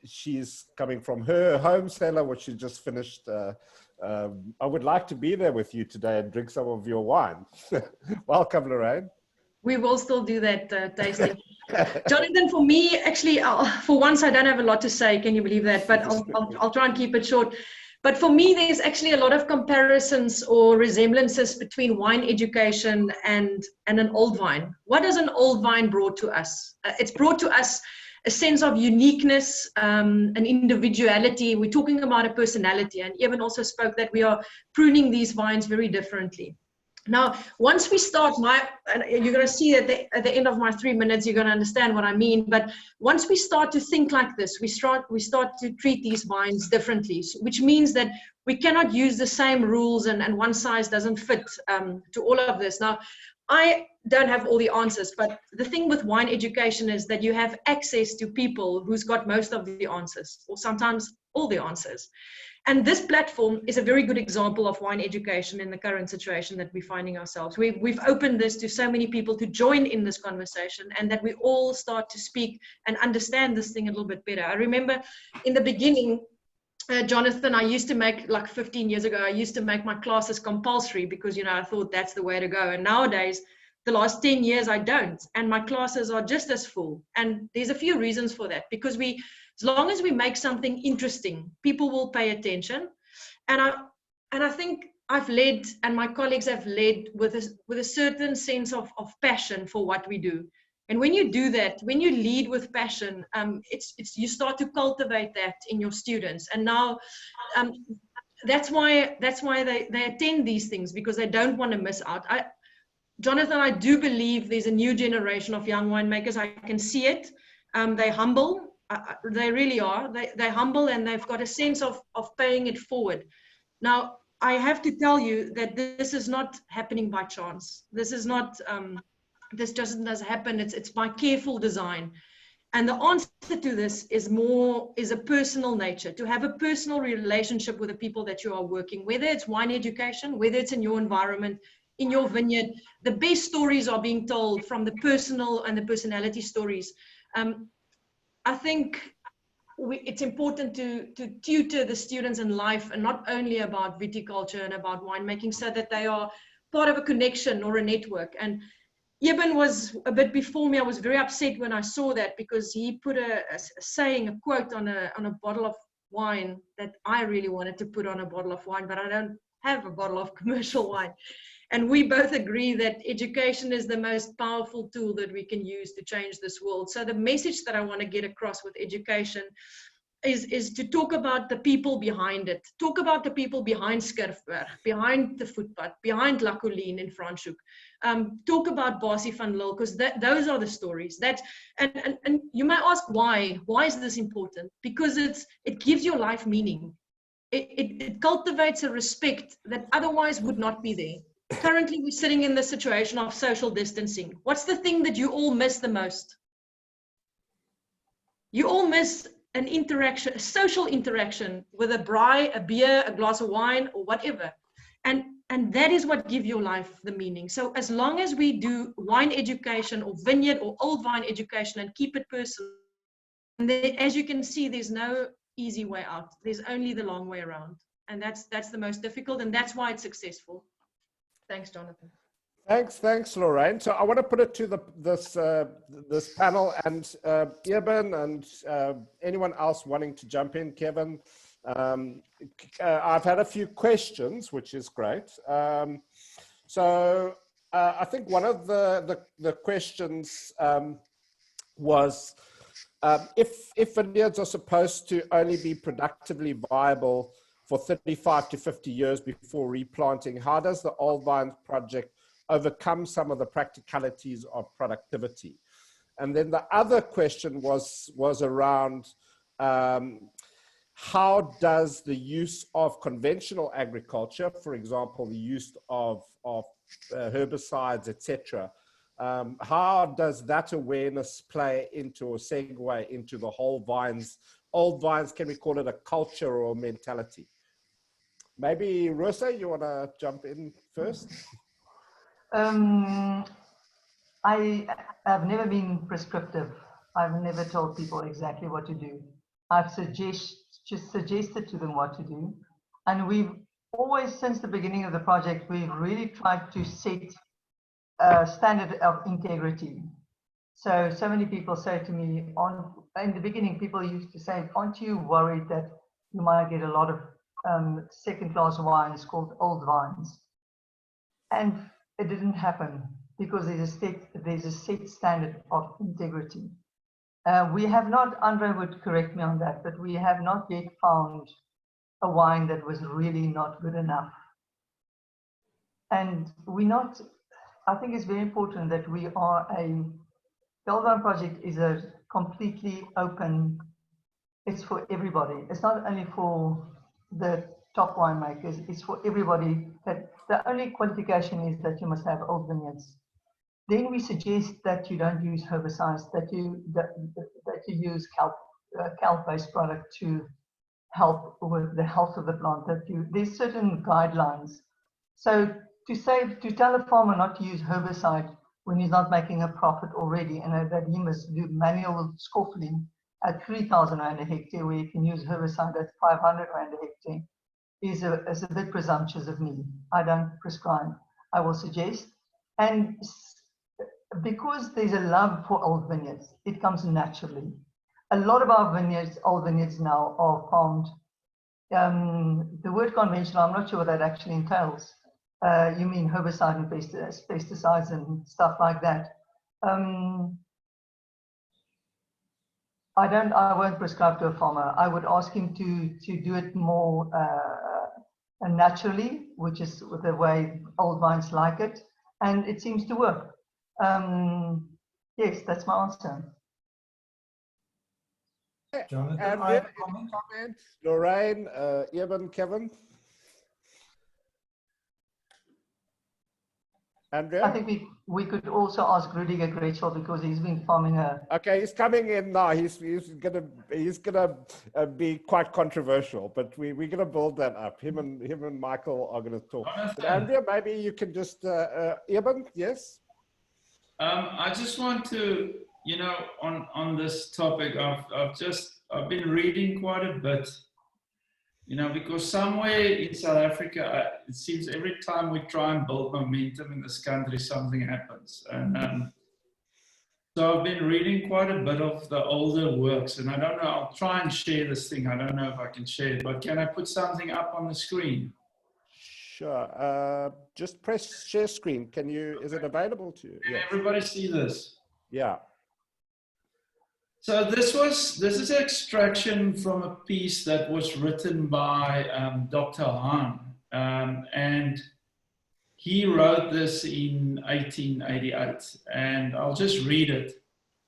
she's coming from her home cellar, which she just finished. I would like to be there with you today and drink some of your wine. Welcome, Lorraine. We will still do that tasting. Jonathan, for me, actually, for once, I don't have a lot to say. Can you believe that? But I'll try and keep it short. But for me, there's actually a lot of comparisons or resemblances between wine education and an old vine. What does an old vine brought to us? It's brought to us a sense of uniqueness, an individuality. We're talking about a personality, and Eben also spoke that we are pruning these vines very differently. Now, once we start, and you're going to see at the end of my 3 minutes, you're going to understand what I mean. But once we start to think like this, we start to treat these vines differently, which means that we cannot use the same rules, and one size doesn't fit to all of this. Now, I don't have all the answers, but the thing with wine education is that you have access to people who's got most of the answers, or sometimes all the answers. And this platform is a very good example of wine education in the current situation that we're finding ourselves. We've opened this to so many people to join in this conversation, and that we all start to speak and understand this thing a little bit better. I remember in the beginning, Jonathan, I used to make, like 15 years ago, I used to make my classes compulsory because, I thought that's the way to go. And nowadays, the last 10 years, I don't. And my classes are just as full. And there's a few reasons for that, because as long as we make something interesting, people will pay attention. And I think I've led, and my colleagues have led with a certain sense of passion for what we do. And when you do that, when you lead with passion, you start to cultivate that in your students. And now that's why they attend these things, because they don't want to miss out. Jonathan, I do believe there's a new generation of young winemakers. I can see it. They're humble. They really are. They're humble, and they've got a sense of paying it forward. Now, I have to tell you that this is not happening by chance. This is not, this just doesn't happen. It's by careful design. And the answer to this is a personal nature, to have a personal relationship with the people that you are working, whether it's wine education, whether it's in your environment, in your vineyard. The best stories are being told from the personal and the personality stories. I think it's important to tutor the students in life, and not only about viticulture and about winemaking, so that they are part of a connection or a network. And Eben was a bit before me. I was very upset when I saw that, because he put a quote on a bottle of wine that I really wanted to put on a bottle of wine, but I don't have a bottle of commercial wine. And we both agree that education is the most powerful tool that we can use to change this world. So the message that I want to get across with education is to talk about the people behind it. Talk about the people behind Skurfberg, behind the Footpad, behind La Colline in Franschhoek. Talk about Basie van Lille, because those are the stories. And you might ask why. Why is this important? Because it gives your life meaning. It cultivates a respect that otherwise would not be there. Currently, we're sitting in the situation of social distancing. What's the thing that you all miss the most? You all miss an interaction, a social interaction with a braai, a beer, a glass of wine, or whatever. And that is what gives your life the meaning. So as long as we do wine education or vineyard or old vine education and keep it personal, and then, as you can see, there's no easy way out. There's only the long way around. And that's the most difficult, and that's why it's successful. Thanks, Jonathan. Thanks, Lorraine. So I want to put it to this panel, and Eben and anyone else wanting to jump in, Kevin. I've had a few questions, which is great. So I think one of the questions was, if vineyards are supposed to only be productively viable for 35 to 50 years before replanting, how does the Old Vines Project overcome some of the practicalities of productivity? And then the other question was around how does the use of conventional agriculture, for example, the use of herbicides, etc., how does that awareness play into or segue into the whole vines? Old vines, can we call it a culture or a mentality? Maybe Rosa, you want to jump in first? I have never been prescriptive. I've never told people exactly what to do. I've just suggested to them what to do. And we've always, since the beginning of the project, we've really tried to set a standard of integrity. So many people say to me, in the beginning, people used to say, aren't you worried that you might get a lot of second-class wines called old vines. And it didn't happen because there's a set standard of integrity. We have not, André would correct me on that, but we have not yet found a wine that was really not good enough. And I think it's very important that we are the Old Vine Project is a completely open, it's for everybody. It's not only for the top winemakers, it's for everybody. That the only qualification is that you must have old vineyards. Then we suggest that you don't use herbicides, that you use kelp-based product to help with the health of the plant. There's certain guidelines. So to tell a farmer not to use herbicide when he's not making a profit already, and that he must do manual scoffling at 3,000 Rand a hectare, where you can use herbicide at 500 Rand a hectare, is a bit presumptuous of me. I don't prescribe. I will suggest. And because there's a love for old vineyards, it comes naturally. A lot of our vineyards, old vineyards now, are farmed. The word conventional, I'm not sure what that actually entails. You mean herbicide and pesticides and stuff like that. I won't prescribe to a farmer. I would ask him to do it more naturally, which is the way old vines like it, and it seems to work. Yes, that's my answer. Jonathan, I have a comment. Lorraine, Eben, Kevin? Andrea? I think we could also ask Rudiger Gretschel because he's been farming a... Okay, he's coming in now. He's gonna be quite controversial, but we're gonna build that up. Him and Michael are gonna talk. But Andrea, maybe you can just Eben, yes? I just want to, on this topic, I've been reading quite a bit, because somewhere in South Africa, it seems every time we try and build momentum in this country, something happens. And so I've been reading quite a bit of the older works, and I don't know, I'll try and share this thing. I don't know if I can share it, but can I put something up on the screen? Sure. Just press share screen. Is it available to you? Can everybody see this? Yeah. So this is an extraction from a piece that was written by Dr. Hahn, and he wrote this in 1888, and I'll just read it.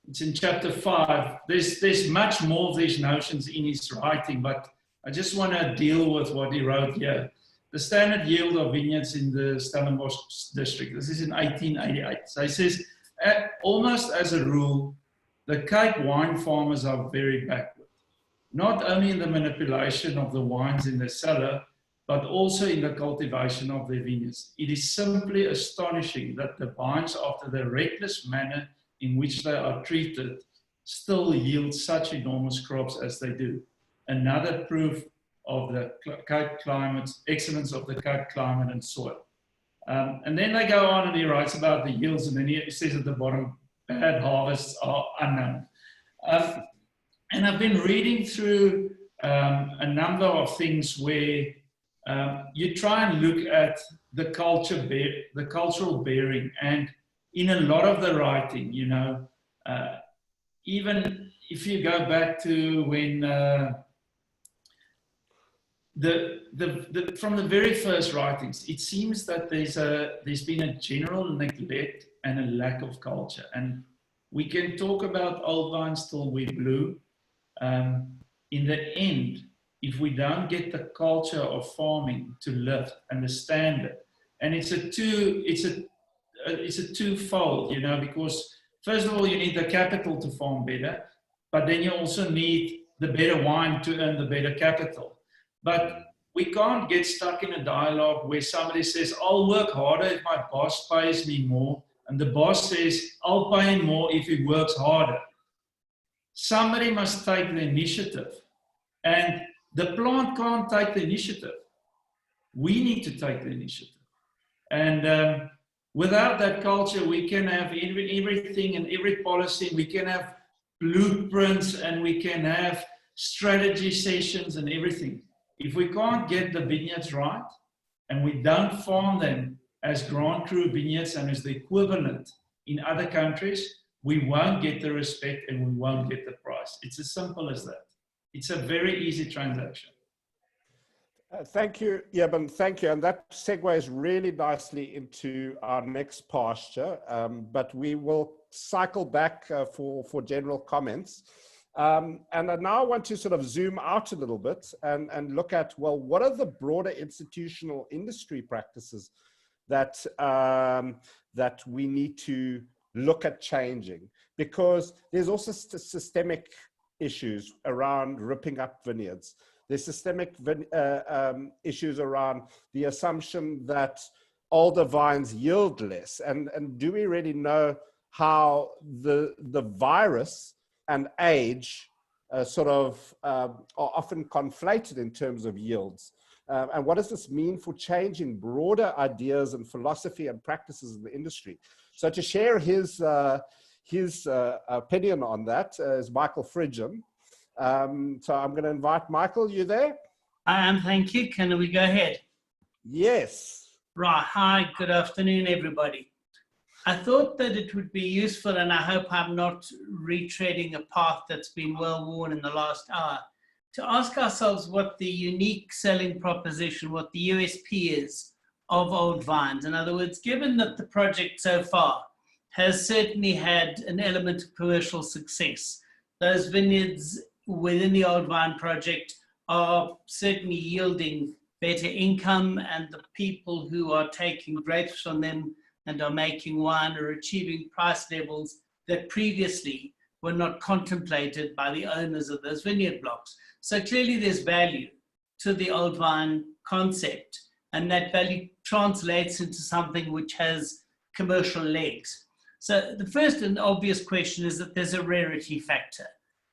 It's in chapter 5. There's much more of these notions in his writing, but I just want to deal with what he wrote here. The standard yield of vineyards in the Stellenbosch district. This is in 1888. So he says, almost as a rule, the Cape wine farmers are very backward, not only in the manipulation of the wines in their cellar, but also in the cultivation of their vineyards. It is simply astonishing that the vines, after the reckless manner in which they are treated, still yield such enormous crops as they do. Another proof of the Cape climate, excellence of the Cape climate and soil. And then they go on and he writes about the yields, and then he says at the bottom, bad harvests are unknown. And I've been reading through a number of things where you try and look at the cultural bearing, and in a lot of the writing, even if you go back to when from the very first writings, it seems that there's been a general neglect and a lack of culture. And we can talk about old vines till we're blue. In the end, if we don't get the culture of farming to lift and the standard, and it's a twofold, because first of all, you need the capital to farm better, but then you also need the better wine to earn the better capital. But we can't get stuck in a dialogue where somebody says, I'll work harder if my boss pays me more, and the boss says, I'll pay him more if he works harder. Somebody must take the initiative, and the plant can't take the initiative. We need to take the initiative. And without that culture, we can have everything and every policy, and we can have blueprints, and we can have strategy sessions and everything. If we can't get the vineyards right, and we don't farm them as Grand Cru vineyards and as the equivalent in other countries, we won't get the respect and we won't get the price. It's as simple as that. It's a very easy transaction. Thank you, Jebben. Thank you. And that segues really nicely into our next pasture, but we will cycle back for general comments. And I now want to sort of zoom out a little bit and look at, well, what are the broader institutional industry practices that, that we need to look at changing? Because there's also systemic issues around ripping up vineyards. There's systemic issues around the assumption that older vines yield less. And do we really know how the virus and age sort of are often conflated in terms of yields? And what does this mean for changing broader ideas and philosophy and practices in the industry? So to share his opinion on that is Michael Fridgen. So I'm going to invite Michael. You there? I am, thank you. Can we go ahead? Yes. Right. Hi, good afternoon, everybody. I thought that it would be useful, and I hope I'm not retreading a path that's been well worn in the last hour, to ask ourselves what the unique selling proposition, what the USP is of old vines. In other words, given that the project so far has certainly had an element of commercial success, those vineyards within the Old Vine project are certainly yielding better income, and the people who are taking grapes from them and are making wine are achieving price levels that previously were not contemplated by the owners of those vineyard blocks. So clearly there's value to the Old Vine concept, and that value translates into something which has commercial legs. So the first and obvious question is that there's a rarity factor.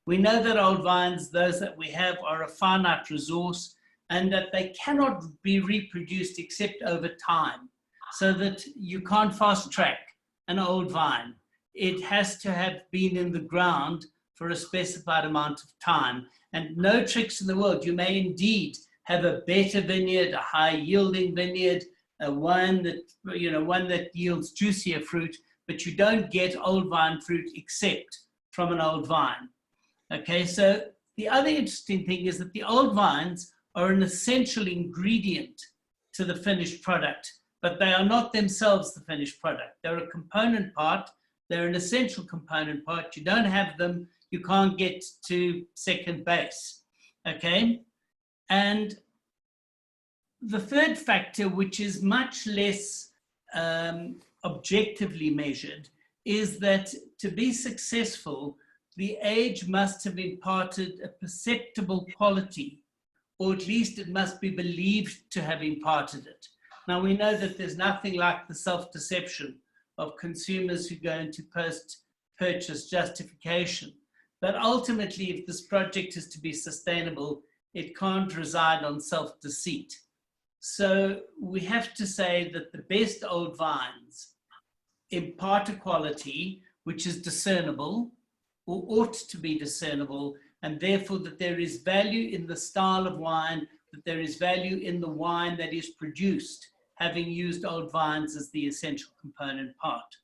We know that old vines, those that we have, are a finite resource, and that they cannot be reproduced except over time, so that you can't fast track an old vine. It has to have been in the ground for a specified amount of time, and no tricks in the world. You may indeed have a better vineyard, a high yielding vineyard, a wine that, one that yields juicier fruit, but you don't get old vine fruit except from an old vine. Okay, so the other interesting thing is that the old vines are an essential ingredient to the finished product, but they are not themselves the finished product. They're a component part. They're an essential component part. You don't have them, you can't get to second base. Okay, and the third factor, which is much less objectively measured, is that to be successful, the age must have imparted a perceptible quality, or at least it must be believed to have imparted it. Now, we know that there's nothing like the self-deception of consumers who go into post-purchase justification. But ultimately, if this project is to be sustainable, it can't reside on self-deceit. So we have to say that the best old vines impart a quality which is discernible, or ought to be discernible, and therefore that there is value in the style of wine, that there is value in the wine that is produced, having used old vines as the essential component part.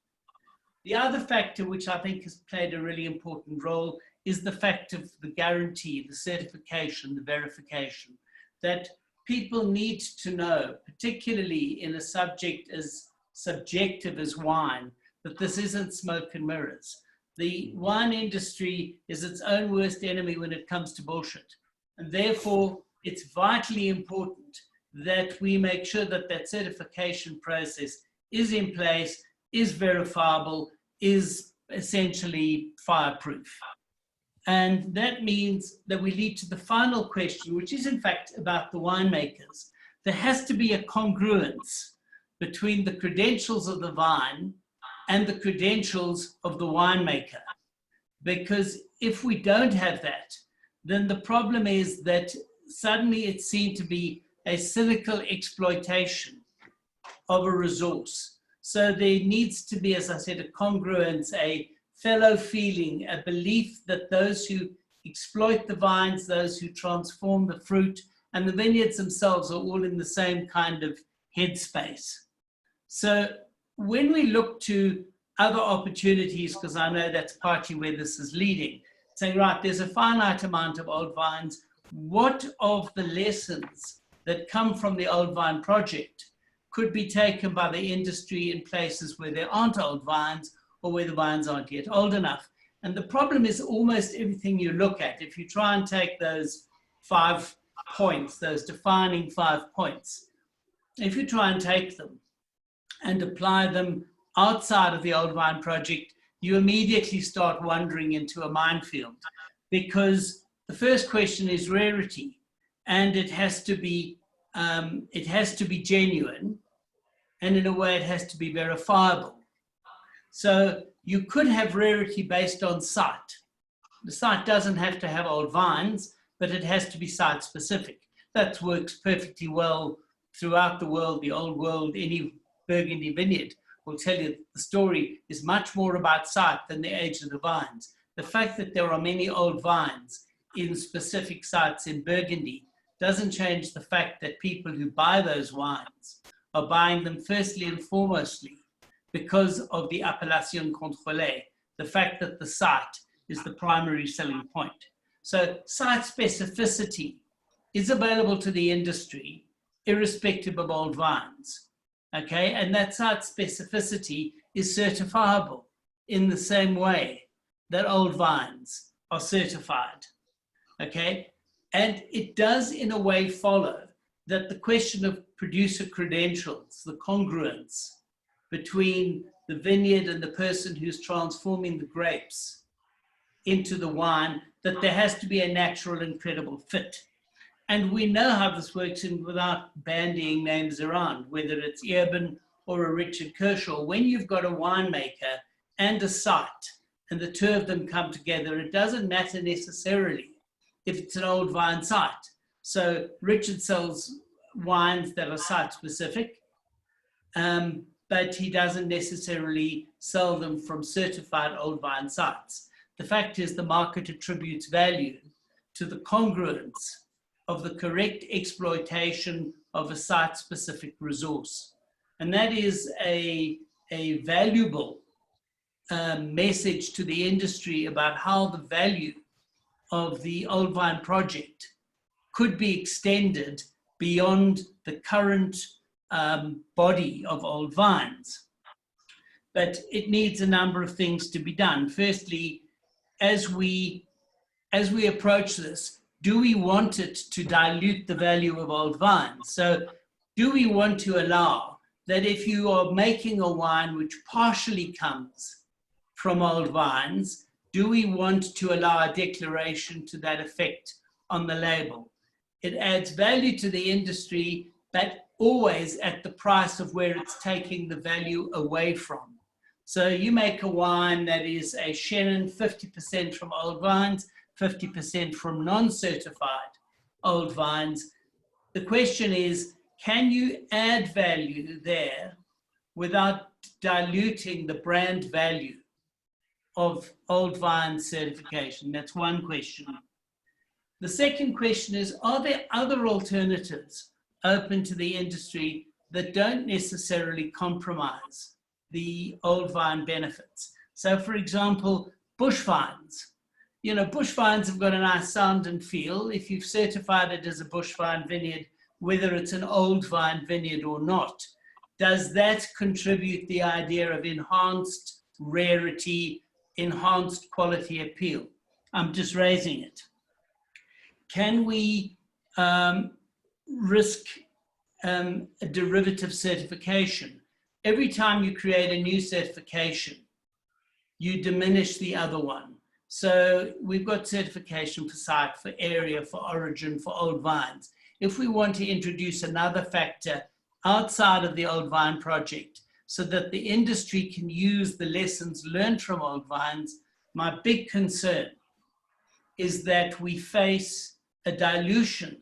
The other factor which I think has played a really important role is the fact of the guarantee, the certification, the verification, that people need to know, particularly in a subject as subjective as wine, that this isn't smoke and mirrors. The wine industry is its own worst enemy when it comes to bullshit. And therefore, it's vitally important that we make sure that that certification process is in place, is verifiable, is essentially fireproof. And that means that we lead to the final question, which is in fact about the winemakers. There has to be a congruence between the credentials of the vine and the credentials of the winemaker. Because if we don't have that, then the problem is that suddenly it's seen to be a cynical exploitation of a resource. So there needs to be, as I said, a congruence, a fellow feeling, a belief that those who exploit the vines, those who transform the fruit, and the vineyards themselves are all in the same kind of headspace. So when we look to other opportunities, because I know that's partly where this is leading, saying, right, there's a finite amount of old vines. What of the lessons that come from the old vine project could be taken by the industry in places where there aren't old vines or where the vines aren't yet old enough? And the problem is almost everything you look at, if you try and take those 5 points, those defining 5 points, if you try and take them and apply them outside of the old vine project, you immediately start wandering into a minefield, because the first question is rarity, and it has to be genuine, and in a way it has to be verifiable. So you could have rarity based on site. The site doesn't have to have old vines, but it has to be site specific. That works perfectly well throughout the world, the old world. Any Burgundy vineyard will tell you the story is much more about site than the age of the vines. The fact that there are many old vines in specific sites in Burgundy doesn't change the fact that people who buy those wines are buying them firstly and foremostly because of the appellation contrôlée, the fact that the site is the primary selling point. So site specificity is available to the industry irrespective of old vines, okay? And that site specificity is certifiable in the same way that old vines are certified, okay? And it does in a way follow that the question of producer credentials, the congruence between the vineyard and the person who's transforming the grapes into the wine, that there has to be a natural and credible fit. And we know how this works without bandying names around, whether it's Urban or a Richard Kershaw. When you've got a winemaker and a site, and the two of them come together, it doesn't matter necessarily if it's an old vine site. So Richard sells wines that are site specific, but he doesn't necessarily sell them from certified old vine sites. The fact is the market attributes value to the congruence of the correct exploitation of a site-specific resource. And that is a valuable message to the industry about how the value of the old vine project could be extended beyond the current body of old vines. But it needs a number of things to be done. Firstly, as we approach this, do we want it to dilute the value of old vines? So do we want to allow that if you are making a wine which partially comes from old vines, do we want to allow a declaration to that effect on the label? It adds value to the industry, but always at the price of where it's taking the value away from. So you make a wine that is a Chenin, 50% from old vines, 50% from non-certified old vines. The question is, can you add value there without diluting the brand value of old vine certification? That's one question. The second question is, are there other alternatives open to the industry that don't necessarily compromise the old vine benefits? So for example, bush vines. You know, bush vines have got a nice sound and feel. If you've certified it as a bush vine vineyard, whether it's an old vine vineyard or not, does that contribute the idea of enhanced rarity, enhanced quality appeal? I'm just raising it. Can we risk a derivative certification? Every time you create a new certification, you diminish the other one. So we've got certification for site, for area, for origin, for old vines. If we want to introduce another factor outside of the old vine project so that the industry can use the lessons learned from old vines, my big concern is that we face a dilution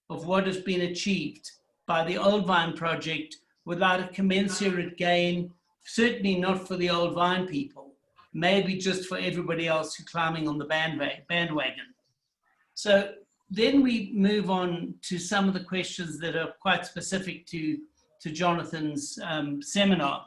of what has been achieved by the old vine project without a commensurate gain, certainly not for the old vine people, maybe just for everybody else who's climbing on the bandwagon. So then we move on to some of the questions that are quite specific to Jonathan's seminar.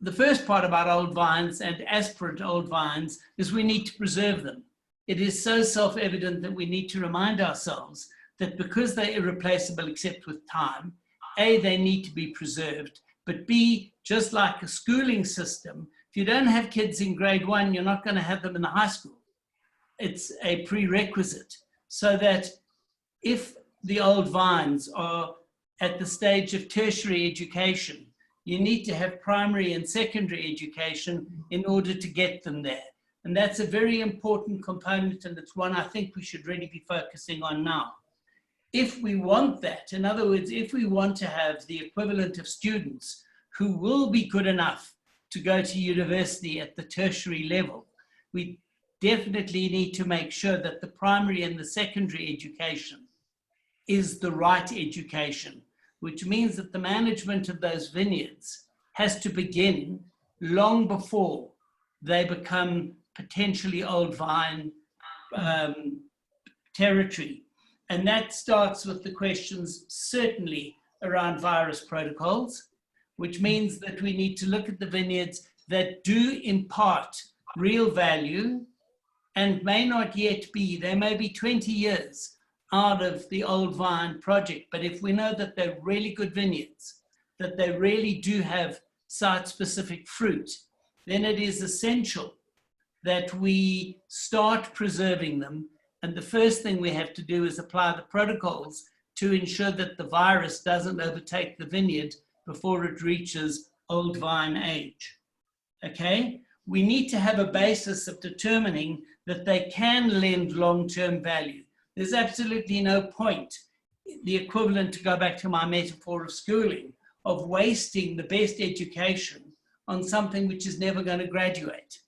The first part about old vines and aspirant old vines is we need to preserve them. It is so self-evident that we need to remind ourselves that because they're irreplaceable except with time, A, they need to be preserved, but B, just like a schooling system, if you don't have kids in grade 1, you're not going to have them in the high school. It's a prerequisite, so that if the old vines are at the stage of tertiary education, you need to have primary and secondary education in order to get them there. And that's a very important component, and it's one I think we should really be focusing on now. If we want that, in other words, if we want to have the equivalent of students who will be good enough to go to university at the tertiary level, we definitely need to make sure that the primary and the secondary education is the right education, which means that the management of those vineyards has to begin long before they become potentially old vine territory. And that starts with the questions certainly around virus protocols, which means that we need to look at the vineyards that do impart real value and may not yet be, they may be 20 years out of the old vine project, but if we know that they're really good vineyards, that they really do have site-specific fruit, then it is essential that we start preserving them. And the first thing we have to do is apply the protocols to ensure that the virus doesn't overtake the vineyard before it reaches old vine age. Okay? We need to have a basis of determining that they can lend long-term value. There's absolutely no point, the equivalent, to go back to my metaphor of schooling, of wasting the best education on something which is never going to graduate.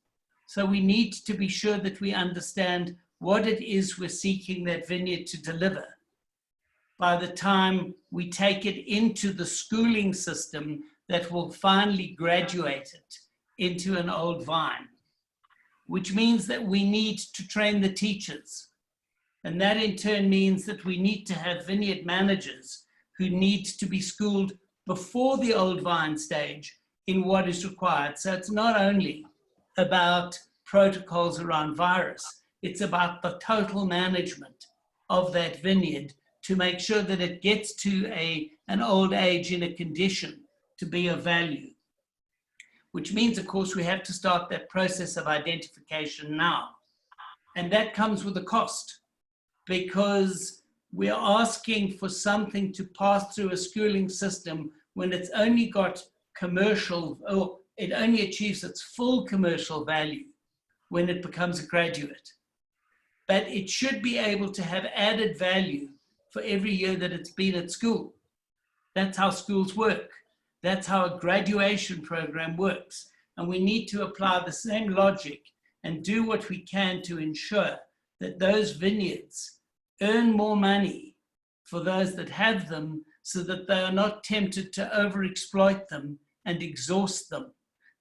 So we need to be sure that we understand what it is we're seeking that vineyard to deliver by the time we take it into the schooling system that will finally graduate it into an old vine, which means that we need to train the teachers. And that in turn means that we need to have vineyard managers who need to be schooled before the old vine stage in what is required. So it's not only about protocols around virus, it's about the total management of that vineyard to make sure that it gets to an old age in a condition to be of value. Which means, of course, we have to start that process of identification now. And that comes with a cost, because we're asking for something to pass through a schooling system when it's only got commercial, or it only achieves its full commercial value when it becomes a graduate. But it should be able to have added value for every year that it's been at school. That's how schools work. That's how a graduation program works. And we need to apply the same logic and do what we can to ensure that those vineyards earn more money for those that have them, so that they are not tempted to overexploit them and exhaust them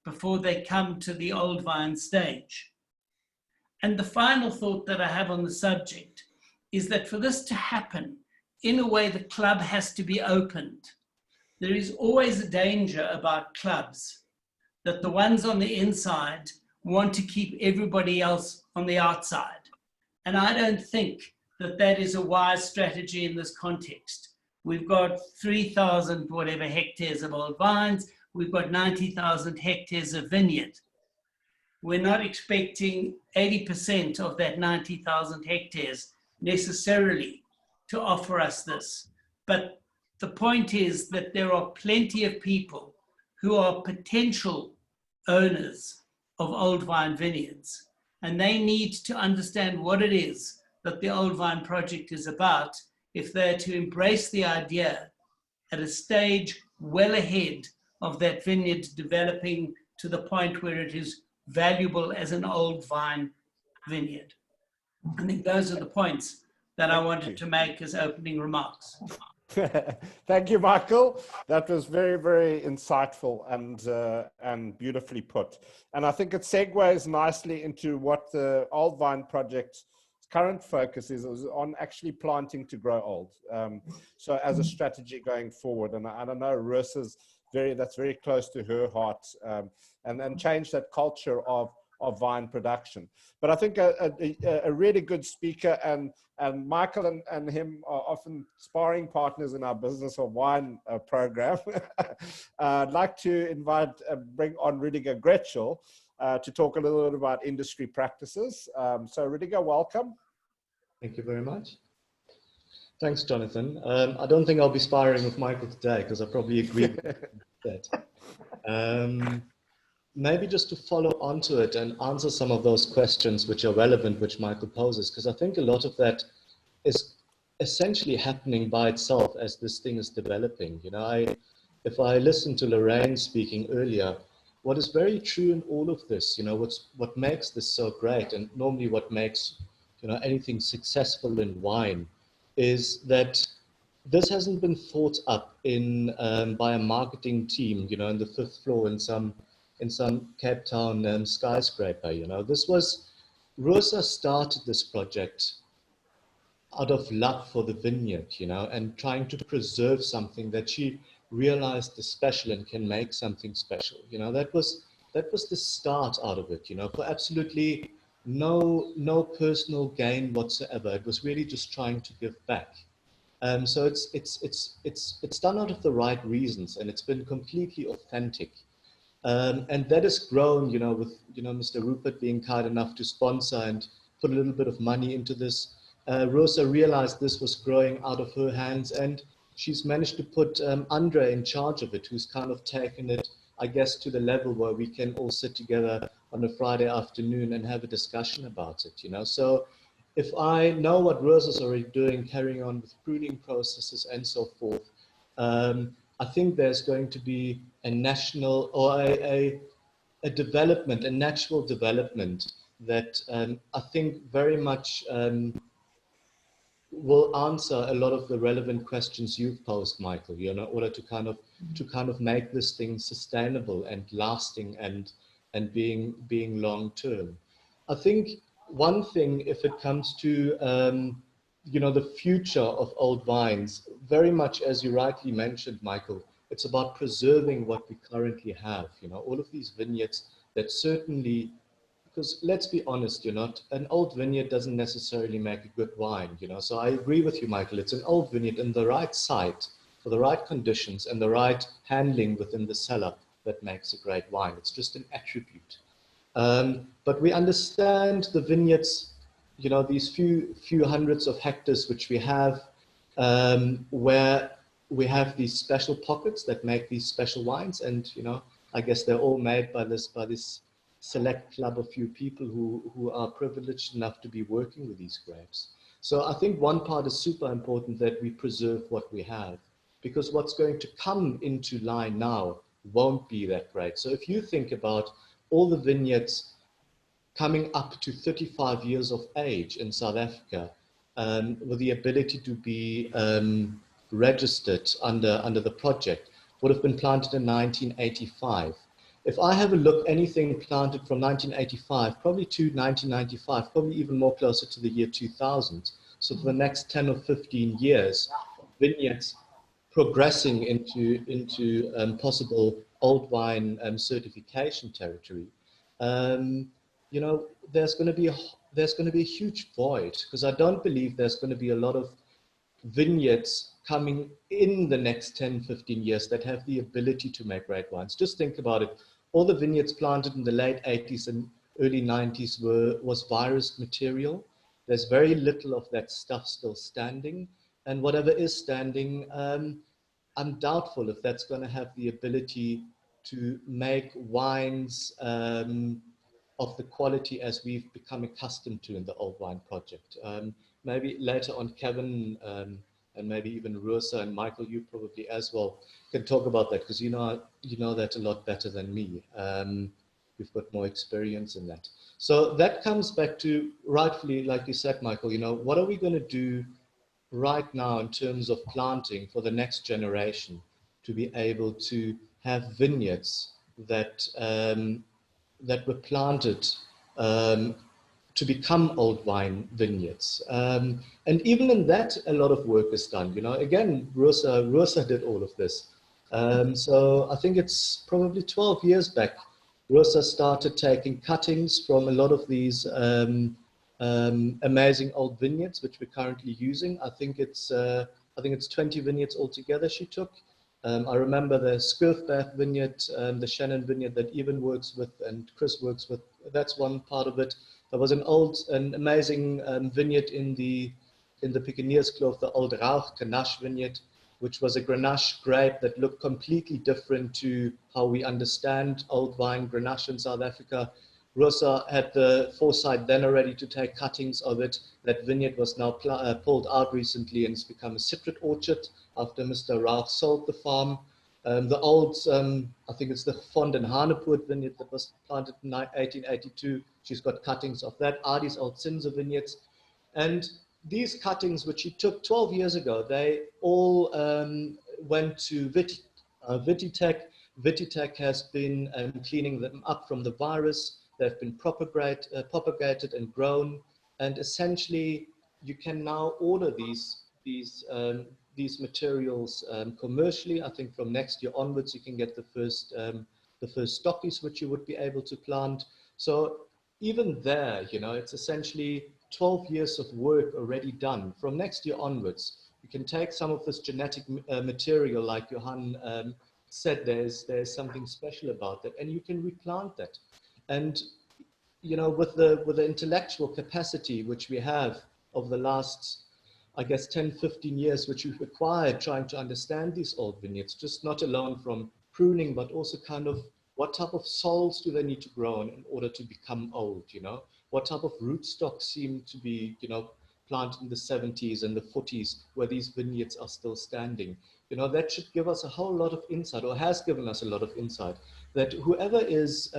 before they come to the old vine stage. And the final thought that I have on the subject is that for this to happen, in a way, the club has to be opened. There is always a danger about clubs, that the ones on the inside want to keep everybody else on the outside. And I don't think that that is a wise strategy in this context. We've got 3,000 whatever hectares of old vines. We've got 90,000 hectares of vineyard. We're not expecting 80% of that 90,000 hectares necessarily to offer us this. But the point is that there are plenty of people who are potential owners of old vine vineyards, and they need to understand what it is that the Old Vine Project is about if they're to embrace the idea at a stage well ahead of that vineyard developing to the point where it is valuable as an old vine vineyard. I think those are the points that I wanted to make as opening remarks. Thank you, Michael. That was very, very insightful and beautifully put. And I think it segues nicely into what the Old Vine Project is current focus is on actually planting to grow old. So as a strategy going forward, and I don't know, Rosa's that's very close to her heart, and change that culture of vine production. But I think a really good speaker, and Michael and him are often sparring partners in our Business of Wine program. I'd like to bring on Rudiger Gretschel to talk a little bit about industry practices. So Rudiger, welcome. Thank you very much. Thanks, Jonathan. I don't think I'll be sparring with Michael today because I probably agree with that. Maybe just to follow onto it and answer some of those questions which are relevant, which Michael poses, because I think a lot of that is essentially happening by itself as this thing is developing. You know, if I listen to Lorraine speaking earlier, what is very true in all of this, you know, what makes this so great, and normally what makes, you know, anything successful in wine, is that this hasn't been thought up in by a marketing team, you know, in the 5th floor in some Cape Town skyscraper. You know, this was, Rosa started this project out of love for the vineyard, you know, and trying to preserve something that she realized is special and can make something special. You know, that was the start out of it, you know, for absolutely no personal gain whatsoever. It was really just trying to give back. So it's done out of the right reasons, and it's been completely authentic. And that has grown, you know, with, you know, Mr. Rupert being kind enough to sponsor and put a little bit of money into this. Rosa realized this was growing out of her hands, and she's managed to put André in charge of it, who's kind of taken it, I guess, to the level where we can all sit together on a Friday afternoon and have a discussion about it, you know. So if I know what Rosa's already doing, carrying on with pruning processes and so forth, I think there's going to be a national or a development, a natural development that I think very much will answer a lot of the relevant questions you've posed, Michael, you know, in order to kind of make this thing sustainable and lasting and being long term. I think one thing, if it comes to you know, the future of old vines, very much as you rightly mentioned, Michael, it's about preserving what we currently have. You know, all of these vineyards that certainly, because let's be honest, you know, an old vineyard doesn't necessarily make a good wine, you know. So I agree with you, Michael. It's an old vineyard in the right site, for the right conditions and the right handling within the cellar that makes a great wine. It's just an attribute. But we understand the vineyards, you know, these few hundreds of hectares which we have, where we have these special pockets that make these special wines, and you know, I guess they're all made by this select club of few people who are privileged enough to be working with these grapes. So I think one part is super important, that we preserve what we have, because what's going to come into line now won't be that great. So if you think about all the vineyards coming up to 35 years of age in South Africa, with the ability to be registered under the project, would have been planted in 1985. If I have a look, anything planted from 1985, probably to 1995, probably even more closer to the year 2000. So for the next 10 or 15 years, vineyards progressing into possible old wine certification territory. You know, there's going to be a huge void, because I don't believe there's going to be a lot of vineyards coming in the next 10, 15 years that have the ability to make great wines. Just think about it. All the vineyards planted in the late 80s and early 90s was virus material. There's very little of that stuff still standing. And whatever is standing, I'm doubtful if that's going to have the ability to make wines of the quality as we've become accustomed to in the Old Wine Project. Maybe later on, Kevin and maybe even Rosa and Michael, you probably as well, can talk about that, because you know that a lot better than me. You've got more experience in that. So that comes back to, rightfully, like you said, Michael, you know, what are we going to do right now in terms of planting for the next generation to be able to have vineyards that that were planted to become old wine vineyards. And even in that, a lot of work is done. You know, again, Rosa did all of this. So I think it's probably 12 years back, Rosa started taking cuttings from a lot of these amazing old vineyards, which we're currently using. I think it's 20 vineyards altogether she took. I remember the Skirfbath vineyard, the Shannon vineyard that Evan works with and Chris works with. That's one part of it. There was an amazing vineyard in the Pickeneers Kloof, the old Rauch Grenache vineyard, which was a Grenache grape that looked completely different to how we understand old vine Grenache in South Africa. Rosa had the foresight then already to take cuttings of it. That vineyard was now pulled out recently and it's become a citrus orchard after Mr. Rauch sold the farm. The old, I think it's the Fond and Hanepoort vineyard that was planted in 1882. She's got cuttings of that. Adi's old Sinzer vineyards. And these cuttings, which she took 12 years ago, they all went to Vitytech. Vitytech has been cleaning them up from the virus. They've been propagated and grown. And essentially, you can now order these materials commercially. I think from next year onwards, you can get the first stockies which you would be able to plant. So even there, you know, it's essentially 12 years of work already done. From next year onwards, you can take some of this genetic material, like Johann said, there's something special about that, and you can replant that. And you know, with the intellectual capacity which we have over the last, I guess, 10, 15 years, which we've acquired trying to understand these old vineyards, just not alone from pruning, but also kind of what type of soils do they need to grow in order to become old, you know? What type of rootstock seem to be, you know, planted in the 70s and the 40s where these vineyards are still standing? You know, that should give us a whole lot of insight, or has given us a lot of insight, that whoever is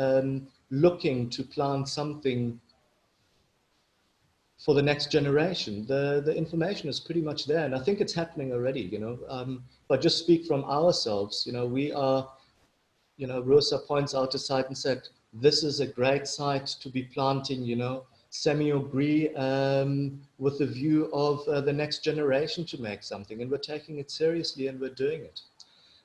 looking to plant something for the next generation, the information is pretty much there. And I think it's happening already, you know, but just speak from ourselves, you know, we are, you know, Rosa points out a site and said, this is a great site to be planting, you know, semi-brie with the view of the next generation to make something. And we're taking it seriously and we're doing it.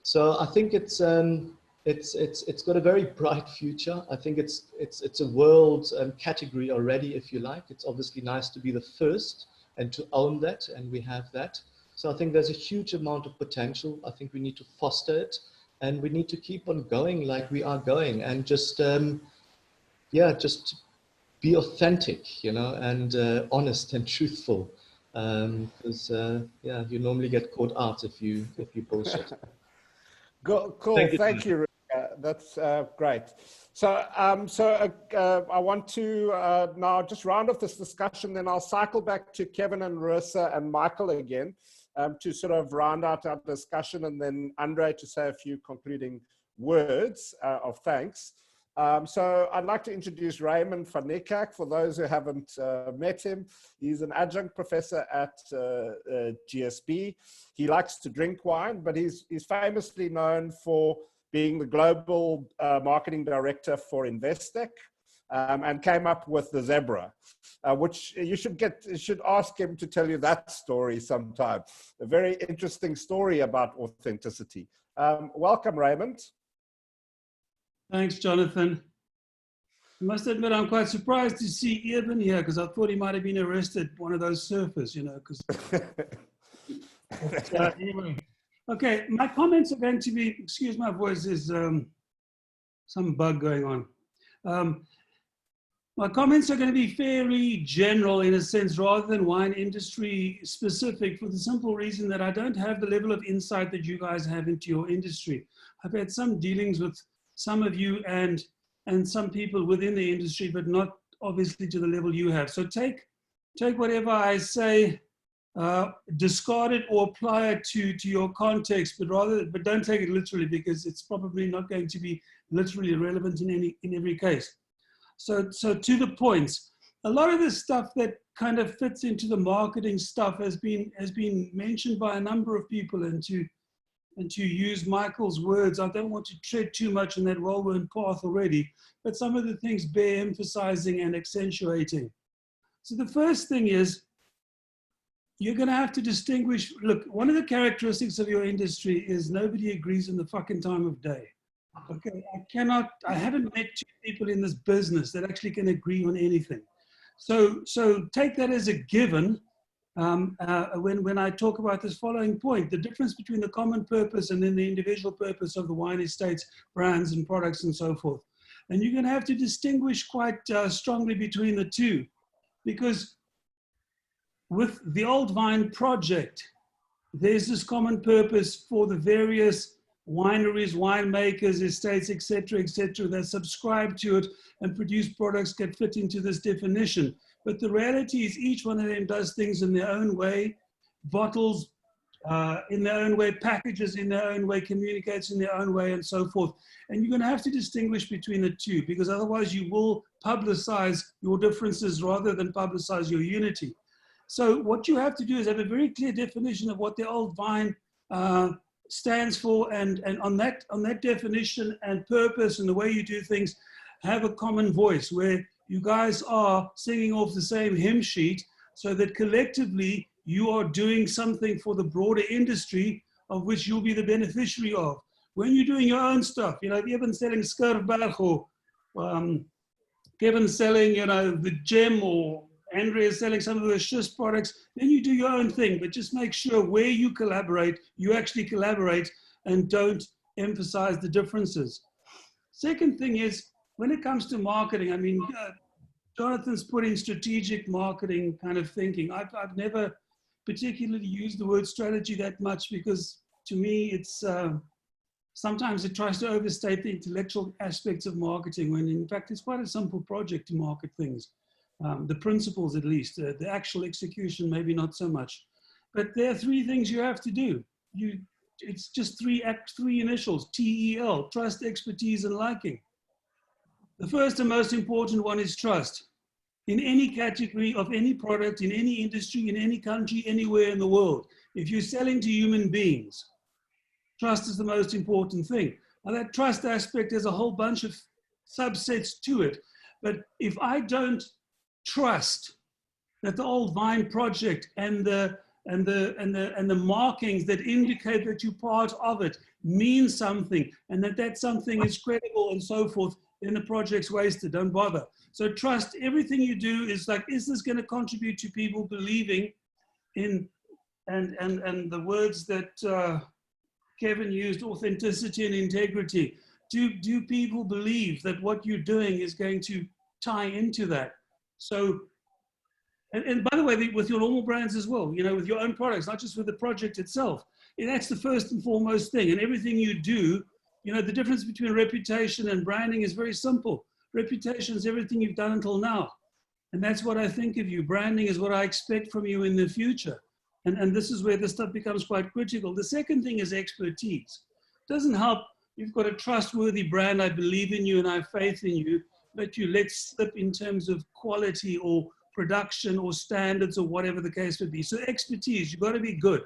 So I think it's got a very bright future. I think it's a world category already, if you like. It's obviously nice to be the first and to own that, and we have that. So I think there's a huge amount of potential. I think we need to foster it, and we need to keep on going like we are going, and just just be authentic, you know, and honest and truthful, because you normally get caught out if you bullshit. Cool. Thank you. That's great. So, I want to now just round off this discussion. Then I'll cycle back to Kevin and Rosa and Michael again to sort of round out our discussion, and then André to say a few concluding words of thanks. So I'd like to introduce Raymond van Niekerk for those who haven't met him. He's an adjunct professor at GSB. He likes to drink wine, but he's famously known for being the global marketing director for Investec, and came up with the Zebra, which you should ask him to tell you that story sometime. A very interesting story about authenticity. Welcome, Raymond. Thanks, Jonathan. I must admit, I'm quite surprised to see Evan here, because I thought he might have been arrested, one of those surfers, you know, because... anyway. Okay, my comments are going to be, excuse my voice, there's some bug going on. My comments are going to be fairly general in a sense, rather than wine industry specific, for the simple reason that I don't have the level of insight that you guys have into your industry. I've had some dealings with some of you and some people within the industry, but not obviously to the level you have. So take whatever I say, discard it or apply it to your context, but don't take it literally, because it's probably not going to be literally relevant in every case. So to the points, a lot of this stuff that kind of fits into the marketing stuff has been mentioned by a number of people, and to use Michael's words, I don't want to tread too much in that well-worn path already, but some of the things bear emphasizing and accentuating. So the first thing is, you're going to have to distinguish. Look, one of the characteristics of your industry is nobody agrees on the fucking time of day. Okay, I haven't met two people in this business that actually can agree on anything. So take that as a given when I talk about this following point, the difference between the common purpose and then the individual purpose of the wine estates, brands and products and so forth. And you're going to have to distinguish quite strongly between the two, because with the Old Vine project, there's this common purpose for the various wineries, winemakers, estates, etc., that subscribe to it and produce products that fit into this definition. But the reality is each one of them does things in their own way, bottles in their own way, packages in their own way, communicates in their own way, and so forth. And you're going to have to distinguish between the two, because otherwise you will publicize your differences rather than publicize your unity. So what you have to do is have a very clear definition of what the Old Vine stands for, and on that definition and purpose and the way you do things, have a common voice where you guys are singing off the same hymn sheet, so that collectively you are doing something for the broader industry of which you'll be the beneficiary of. When you're doing your own stuff, you know, if you've been selling Skurfberg or Kevin's selling, you know, the gem, or André is selling some of the Schiss products, then you do your own thing, but just make sure where you collaborate, you actually collaborate and don't emphasize the differences. Second thing is, when it comes to marketing, I mean, Jonathan's put in strategic marketing kind of thinking. I've never particularly used the word strategy that much, because to me, it's sometimes it tries to overstate the intellectual aspects of marketing, when in fact it's quite a simple project to market things. The principles at least, the actual execution maybe not so much. But there are three things you have to do. It's just three initials, TEL, trust, expertise, and liking. The first and most important one is trust. In any category of any product, in any industry, in any country, anywhere in the world, if you're selling to human beings, trust is the most important thing. Now that trust aspect has a whole bunch of subsets to it. But if I don't trust that the Old Vine project and the markings that indicate that you're part of it mean something, and that something is credible and so forth, then the project's wasted. Don't bother. So trust. Everything you do is like, is this going to contribute to people believing in, and the words that Kevin used, authenticity and integrity. Do people believe that what you're doing is going to tie into that? So, and by the way, with your normal brands as well, you know, with your own products, not just with the project itself. That's the first and foremost thing. And everything you do, you know, the difference between reputation and branding is very simple. Reputation is everything you've done until now. And that's what I think of you. Branding is what I expect from you in the future. And this is where this stuff becomes quite critical. The second thing is expertise. It doesn't help. You've got a trustworthy brand. I believe in you and I have faith in you. But you let slip in terms of quality or production or standards or whatever the case would be. So expertise, you've got to be good.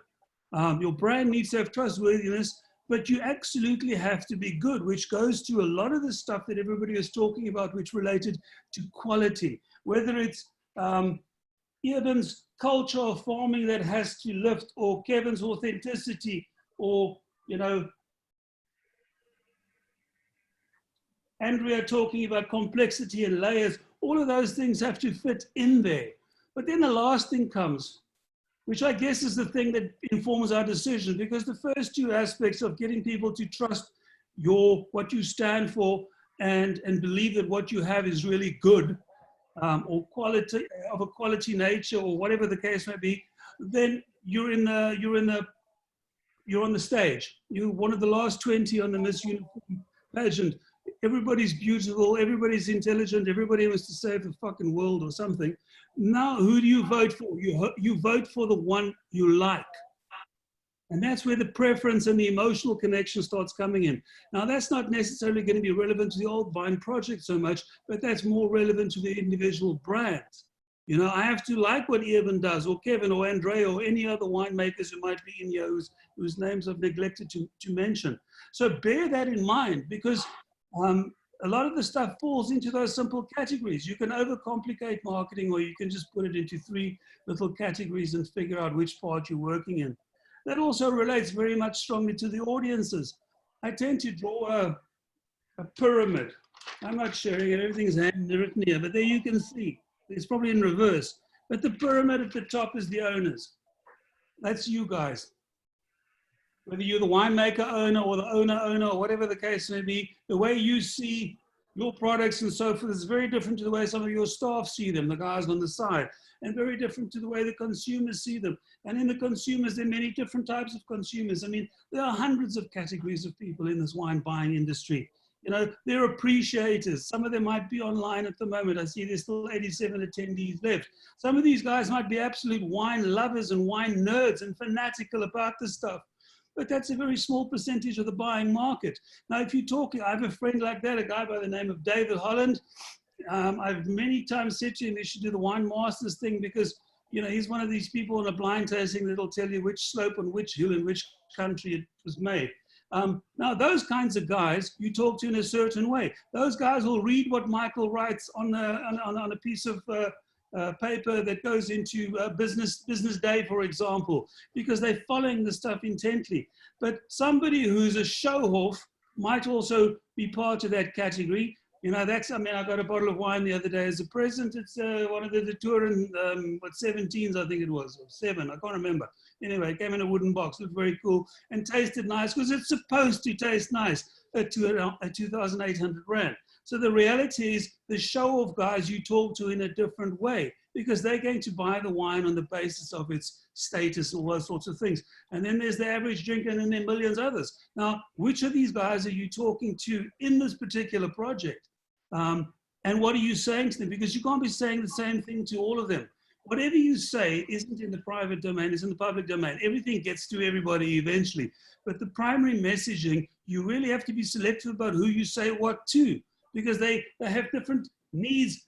Your brand needs to have trustworthiness, but you absolutely have to be good, which goes to a lot of the stuff that everybody is talking about, which related to quality, whether it's Eben's culture of farming that has to lift, or Kevin's authenticity, or, you know, André talking about complexity and layers. All of those things have to fit in there. But then the last thing comes, which I guess is the thing that informs our decision, because the first two aspects of getting people to trust what you stand for and believe that what you have is really good, or quality, of a quality nature, or whatever the case may be, then you're on the stage. You're one of the last 20 on the Miss Uniform pageant. Everybody's beautiful, everybody's intelligent, everybody wants to save the fucking world or something. Now, who do you vote for? You vote for the one you like. And that's where the preference and the emotional connection starts coming in. Now, that's not necessarily going to be relevant to the Old Vine project so much, but that's more relevant to the individual brands. You know, I have to like what Eben does, or Kevin, or André, or any other winemakers who might be in here whose names I've neglected to mention. So bear that in mind, because a lot of the stuff falls into those simple categories. You can overcomplicate marketing, or you can just put it into 3 little categories and figure out which part you're working in. That also relates very much strongly to the audiences. I tend to draw a pyramid. I'm not sharing it, everything's handwritten here, but there you can see. It's probably in reverse. But the pyramid at the top is the owners. That's you guys. Whether you're the winemaker owner or the owner or whatever the case may be, the way you see your products and so forth is very different to the way some of your staff see them, the guys on the side, and very different to the way the consumers see them. And in the consumers, there are many different types of consumers. I mean, there are hundreds of categories of people in this wine buying industry. You know, they're appreciators. Some of them might be online at the moment. I see there's still 87 attendees left. Some of these guys might be absolute wine lovers and wine nerds and fanatical about this stuff. But that's a very small percentage of the buying market. Now, if you talk, I have a friend like that, a guy by the name of David Holland. I've many times said to him, they should do the Wine Masters thing, because, you know, he's one of these people in a blind tasting that'll tell you which slope on which hill in which country it was made. Now, those kinds of guys you talk to in a certain way. Those guys will read what Michael writes on a piece of paper that goes into business day, for example, because they're following the stuff intently. But somebody who's a show-off might also be part of that category. You know, that's, I mean, I got a bottle of wine the other day as a present. It's one of the Turin, 17s, I think it was, or 7, I can't remember. Anyway, it came in a wooden box, looked very cool, and tasted nice, because it's supposed to taste nice at 2,800 Rand. So the reality is, the show-off guys you talk to in a different way, because they're going to buy the wine on the basis of its status and all those sorts of things. And then there's the average drinker, and then there are millions others. Now, which of these guys are you talking to in this particular project? And what are you saying to them? Because you can't be saying the same thing to all of them. Whatever you say isn't in the private domain, it's in the public domain. Everything gets to everybody eventually. But the primary messaging, you really have to be selective about who you say what to, because they have different needs,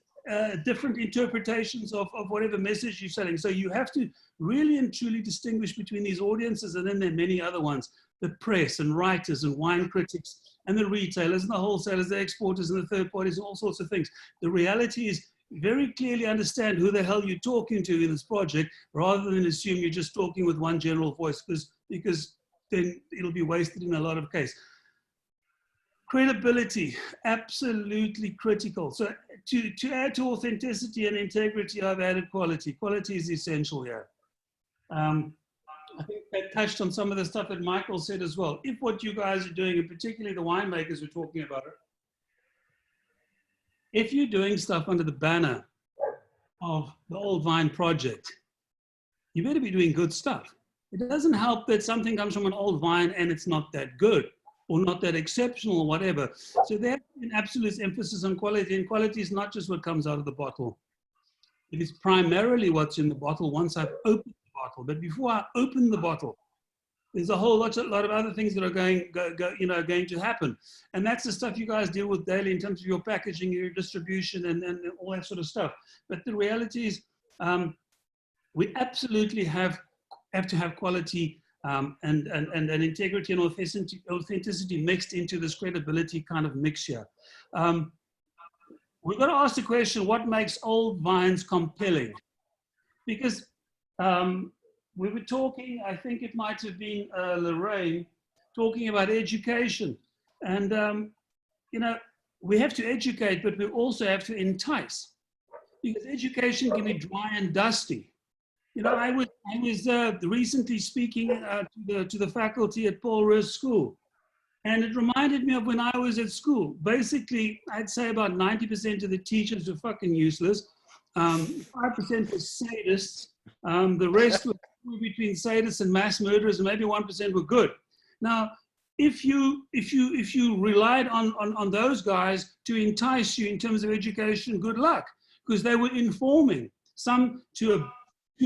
different interpretations of whatever message you're selling. So you have to really and truly distinguish between these audiences, and then there are many other ones, the press and writers and wine critics and the retailers and the wholesalers, the exporters and the third parties, and all sorts of things. The reality is, very clearly understand who the hell you're talking to in this project, rather than assume you're just talking with one general voice, because then it'll be wasted in a lot of cases. Credibility, absolutely critical. So to add to authenticity and integrity, I've added quality. Quality is essential here. I think that touched on some of the stuff that Michael said as well. If what you guys are doing, and particularly the winemakers we're talking about, if you're doing stuff under the banner of the Old Vine Project, you better be doing good stuff. It doesn't help that something comes from an old vine and it's not that good or not that exceptional or whatever. So there's an absolute emphasis on quality, and quality is not just what comes out of the bottle. It is primarily what's in the bottle once I've opened the bottle. But before I open the bottle, there's a whole lot of other things that are going to happen. And that's the stuff you guys deal with daily in terms of your packaging, your distribution, and all that sort of stuff. But the reality is, we absolutely have to have quality and integrity and authenticity mixed into this credibility kind of mixture. We've got to ask the question, what makes old vines compelling? Because we were talking, I think it might have been Lorraine, talking about education. And, you know, we have to educate, but we also have to entice. Because education can be dry and dusty. You know, I was recently speaking to the faculty at Paul Roos School. And it reminded me of when I was at school. Basically, I'd say about 90% of the teachers were fucking useless. 5% were sadists. The rest were between sadists and mass murderers, and maybe 1% were good. Now, if you relied on those guys to entice you in terms of education, good luck, because they were informing, some to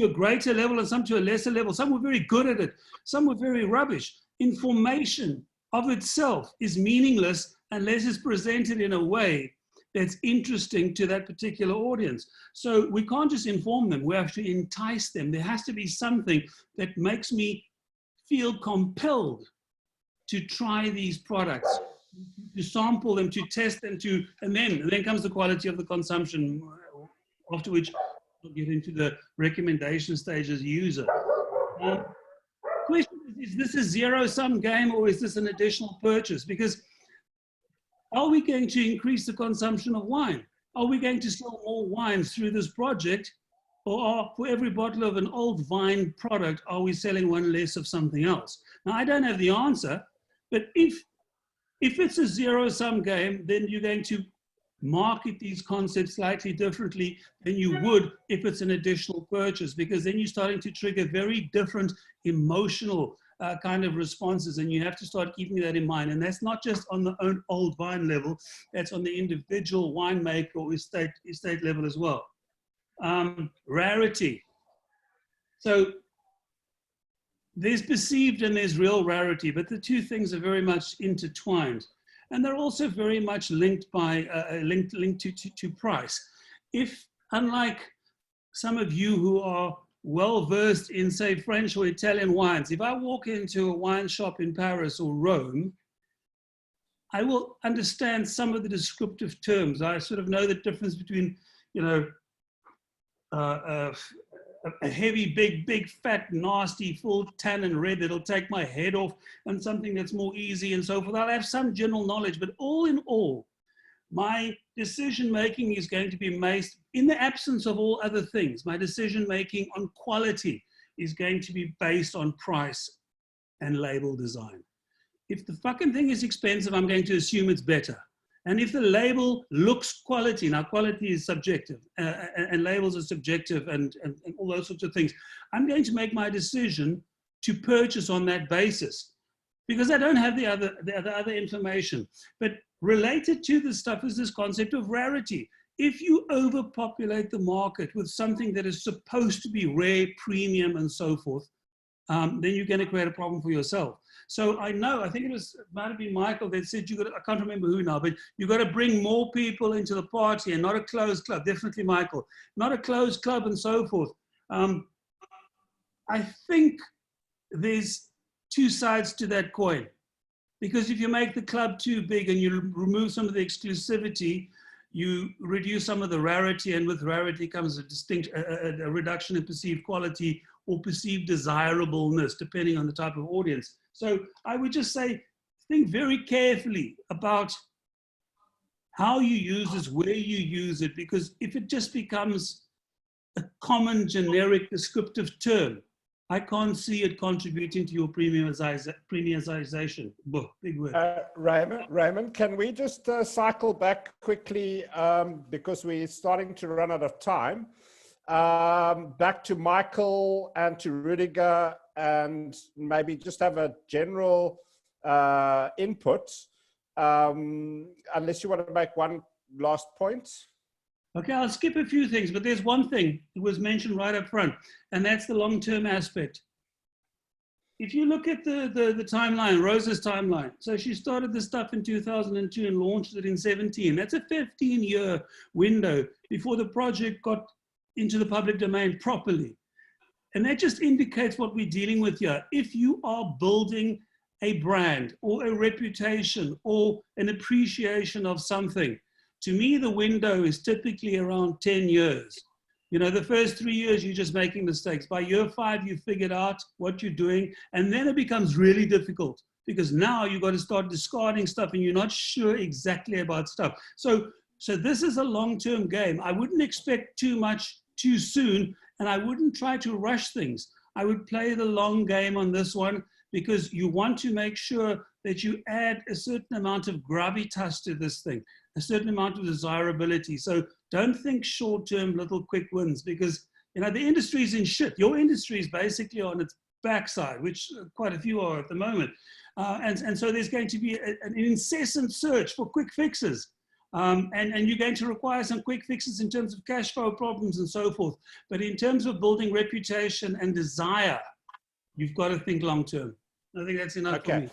a greater level and some to a lesser level. Some were very good at it, some were very rubbish. Information of itself is meaningless unless it's presented in a way that's interesting to that particular audience. So we can't just inform them, we have to entice them. There has to be something that makes me feel compelled to try these products. to sample them, to test them, and then comes the quality of the consumption, after which we'll get into the recommendation stage as a user. Question is this a zero-sum game, or is this an additional purchase? Because are we going to increase the consumption of wine? Are we going to sell more wines through this project? Or for every bottle of an old vine product, are we selling one less of something else? Now, I don't have the answer, but if it's a zero-sum game, then you're going to market these concepts slightly differently than you would if it's an additional purchase, because then you're starting to trigger very different emotional kind of responses, and you have to start keeping that in mind. And that's not just on the old vine level, that's on the individual winemaker or estate level as well. Rarity. So there's perceived and there's real rarity, but the two things are very much intertwined. And they're also very much linked to price. If, unlike some of you who are well versed in, say, French or Italian wines, if I walk into a wine shop in Paris or Rome, I will understand some of the descriptive terms. I sort of know the difference between, you know, a heavy, big, fat, nasty, full tannin red that'll take my head off, and something that's more easy and so forth. I'll have some general knowledge, but all in all, my decision-making is going to be based, in the absence of all other things, my decision-making on quality is going to be based on price and label design. If the fucking thing is expensive, I'm going to assume it's better. And if the label looks quality, now quality is subjective, and labels are subjective, and all those sorts of things, I'm going to make my decision to purchase on that basis, because I don't have the other information. But related to this stuff is this concept of rarity. If you overpopulate the market with something that is supposed to be rare, premium, and so forth, then you're going to create a problem for yourself. So I know, I think it might have been Michael that said, I can't remember who now, but you've got to bring more people into the party and not a closed club. Definitely Michael, not a closed club and so forth. I think there's two sides to that coin, because if you make the club too big and you remove some of the exclusivity, you reduce some of the rarity, and with rarity comes a reduction in perceived quality or perceived desirableness, depending on the type of audience. So I would just say, think very carefully about how you use this, where you use it, because if it just becomes a common, generic, descriptive term, I can't see it contributing to your premiumization. Big word. Raymond, can we just cycle back quickly, because we're starting to run out of time, back to Michael and to Rudiger, and maybe just have a general input, unless you want to make one last point. Okay, I'll skip a few things, but there's one thing that was mentioned right up front, and that's the long-term aspect. If you look at the timeline, Rosa's timeline, so she started this stuff in 2002 and launched it in 2017. That's a 15-year window before the project got into the public domain properly. And that just indicates what we're dealing with here. If you are building a brand or a reputation or an appreciation of something, to me, the window is typically around 10 years. You know, the first 3 years, you're just making mistakes. By year 5, you've figured out what you're doing. And then it becomes really difficult, because now you've got to start discarding stuff and you're not sure exactly about stuff. So this is a long-term game. I wouldn't expect too much too soon, and I wouldn't try to rush things. I would play the long game on this one, because you want to make sure that you add a certain amount of gravitas to this thing, a certain amount of desirability. So don't think short-term little quick wins, because, you know, the industry is in shit. Your industry is basically on its backside, which quite a few are at the moment. And so there's going to be an incessant search for quick fixes. And you're going to require some quick fixes in terms of cash flow problems and so forth. But in terms of building reputation and desire, you've got to think long-term. I think that's enough for me.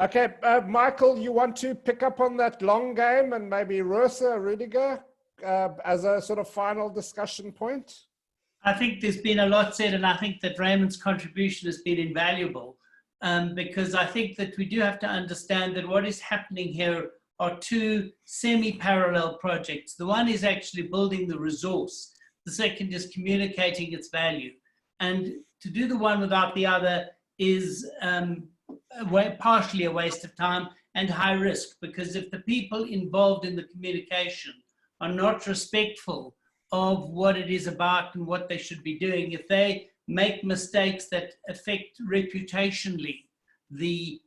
Okay, Michael, you want to pick up on that long game, and maybe Rosa, Rudiger, as a sort of final discussion point? I think there's been a lot said, and I think that Raymond's contribution has been invaluable. because I think that we do have to understand that what is happening here are two semi-parallel projects. The one is actually building the resource. The second is communicating its value. And to do the one without the other is partially a waste of time and high risk, because if the people involved in the communication are not respectful of what it is about and what they should be doing, if they make mistakes that affect reputationally the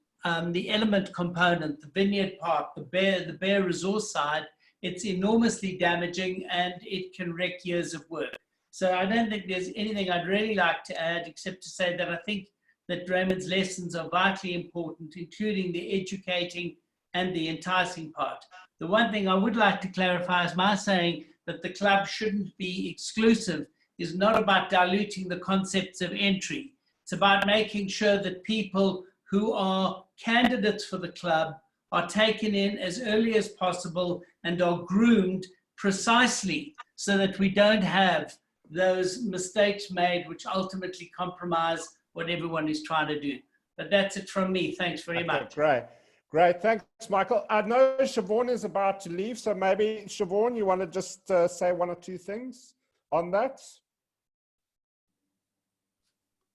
element component, the vineyard part, the bare resource side, it's enormously damaging and it can wreck years of work. So I don't think there's anything I'd really like to add, except to say that I think that Raymond's lessons are vitally important, including the educating and the enticing part. The one thing I would like to clarify is my saying that the club shouldn't be exclusive is not about diluting the concepts of entry. It's about making sure that people who are candidates for the club are taken in as early as possible and are groomed precisely so that we don't have those mistakes made which ultimately compromise what everyone is trying to do. But that's it from me. Thanks very much. Great. Thanks, Michael. I know Siobhan is about to leave, so maybe, Siobhan, you want to just say one or two things on that?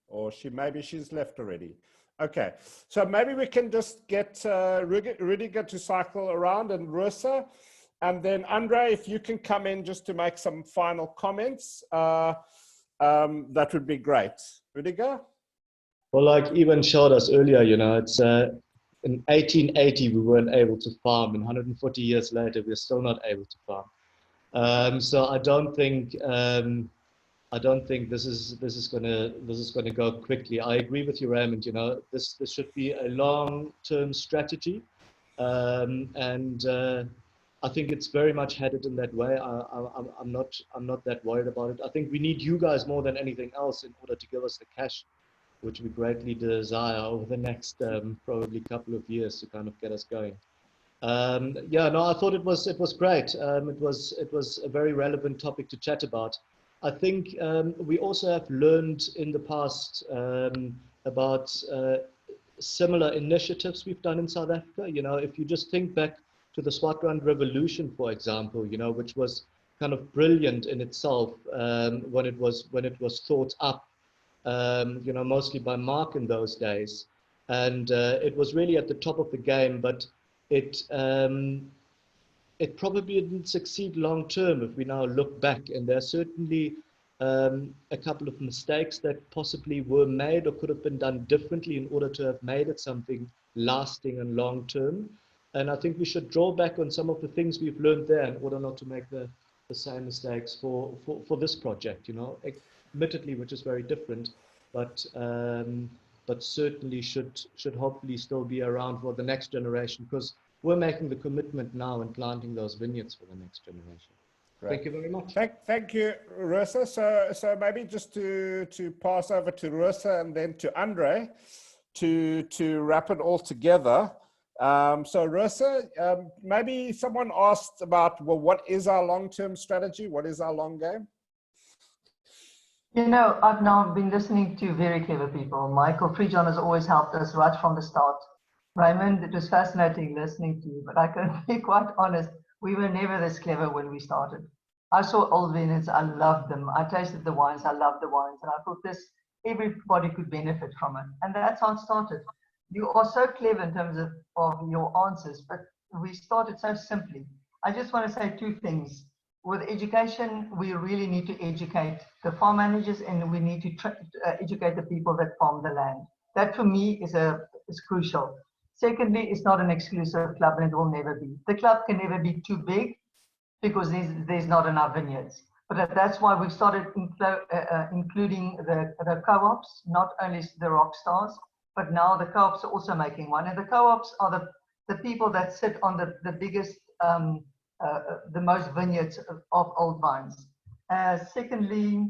Or maybe she's left already. Okay, so maybe we can just get Rudiger to cycle around and Rosa, and then André, if you can come in just to make some final comments, that would be great. Rudiger? Well, like Ivan showed us earlier, you know, it's in 1880 we weren't able to farm, and 140 years later we're still not able to farm. So I don't think this is gonna go quickly. I agree with you, Raymond. You know, this should be a long-term strategy, and I think it's very much headed in that way. I'm not that worried about it. I think we need you guys more than anything else in order to give us the cash, which we greatly desire over the next probably couple of years to kind of get us going. Yeah, no, I thought it was great. It was a very relevant topic to chat about. I think we also have learned in the past about similar initiatives we've done in South Africa. You know, if you just think back to the Swartland Revolution, for example, you know, which was kind of brilliant in itself when it was thought up, you know, mostly by Mark in those days, and it was really at the top of the game, but it probably didn't succeed long term if we now look back, and there are certainly a couple of mistakes that possibly were made or could have been done differently in order to have made it something lasting and long term. And I think we should draw back on some of the things we've learned there in order not to make the same mistakes for this project, you know, admittedly, which is very different, but certainly should hopefully still be around for the next generation, because we're making the commitment now and planting those vineyards for the next generation. Right. Thank you very much. Thank you, Rosa. So maybe just to pass over to Rosa and then to André to wrap it all together. So Rosa, maybe someone asked about, well, what is our long-term strategy? What is our long game? You know, I've now been listening to very clever people. Michael Friedjon has always helped us right from the start. Raymond, it was fascinating listening to you, but I can be quite honest, we were never this clever when we started. I saw old vineyards, I loved them. I tasted the wines, I loved the wines, and I thought everybody could benefit from it. And that's how it started. You are so clever in terms of your answers, but we started so simply. I just want to say two things. With education, we really need to educate the farm managers, and we need to educate the people that farm the land. That for me is crucial. Secondly, it's not an exclusive club, and it will never be. The club can never be too big because there's not enough vineyards. But that's why we started including the co-ops, not only the rock stars, but now the co-ops are also making one. And the co-ops are the people that sit on the biggest, the most vineyards of old vines. Secondly,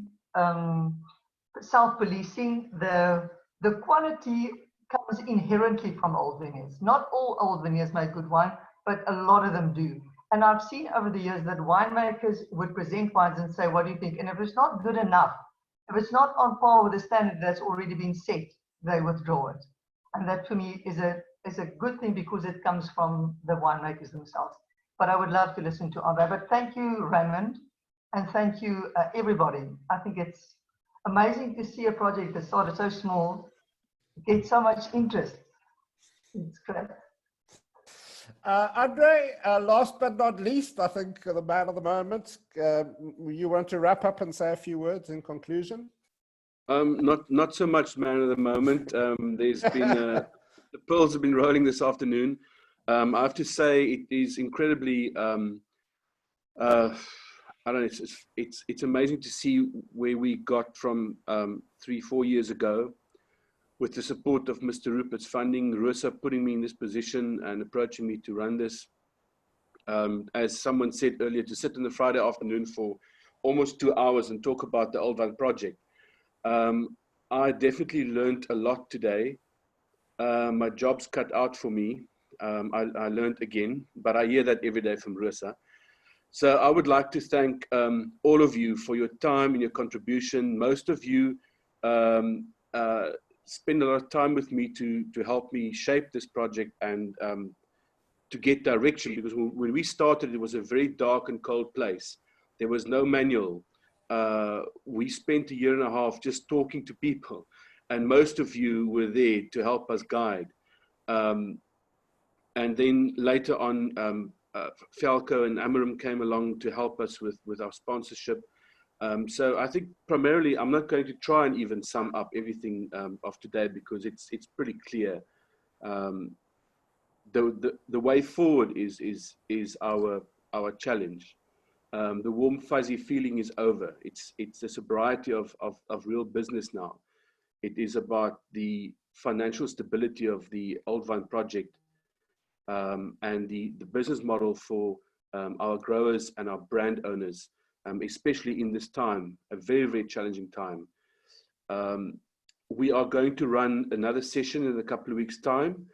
self-policing. The quality comes inherently from old vineyards. Not all old vineyards make good wine, but a lot of them do. And I've seen over the years that winemakers would present wines and say, what do you think? And if it's not good enough, if it's not on par with the standard that's already been set, they withdraw it. And that for me is a good thing because it comes from the winemakers themselves. But I would love to listen to André. But thank you, Raymond, and thank you, everybody. I think it's amazing to see a project that started so small get so much interest. It's great. André, last but not least, I think the man of the moment, you want to wrap up and say a few words in conclusion? Not so much man of the moment. There's been the pearls have been rolling this afternoon. I have to say it is incredibly. I don't know. It's amazing to see where we got from 3-4 years ago, with the support of Mr. Rupert's funding, RUSA putting me in this position and approaching me to run this. As someone said earlier, to sit on the Friday afternoon for almost 2 hours and talk about the Old Vine project. I definitely learned a lot today. My job's cut out for me. I learned again, but I hear that every day from RUSA. So I would like to thank all of you for your time and your contribution. Most of you spend a lot of time with me to help me shape this project and to get direction, because when we started, it was a very dark and cold place. There was no manual. We spent 1.5 years just talking to people, and most of you were there to help us guide. And then later on, Falco and Amarim came along to help us with our sponsorship. So I think primarily, I'm not going to try and even sum up everything of today, because it's pretty clear. The way forward is our challenge. The warm fuzzy feeling is over. It's the sobriety of real business now. It is about the financial stability of the Old Vine project, and the business model for our growers and our brand owners, especially in this time, a very, very challenging time. We are going to run another session in a couple of weeks' time.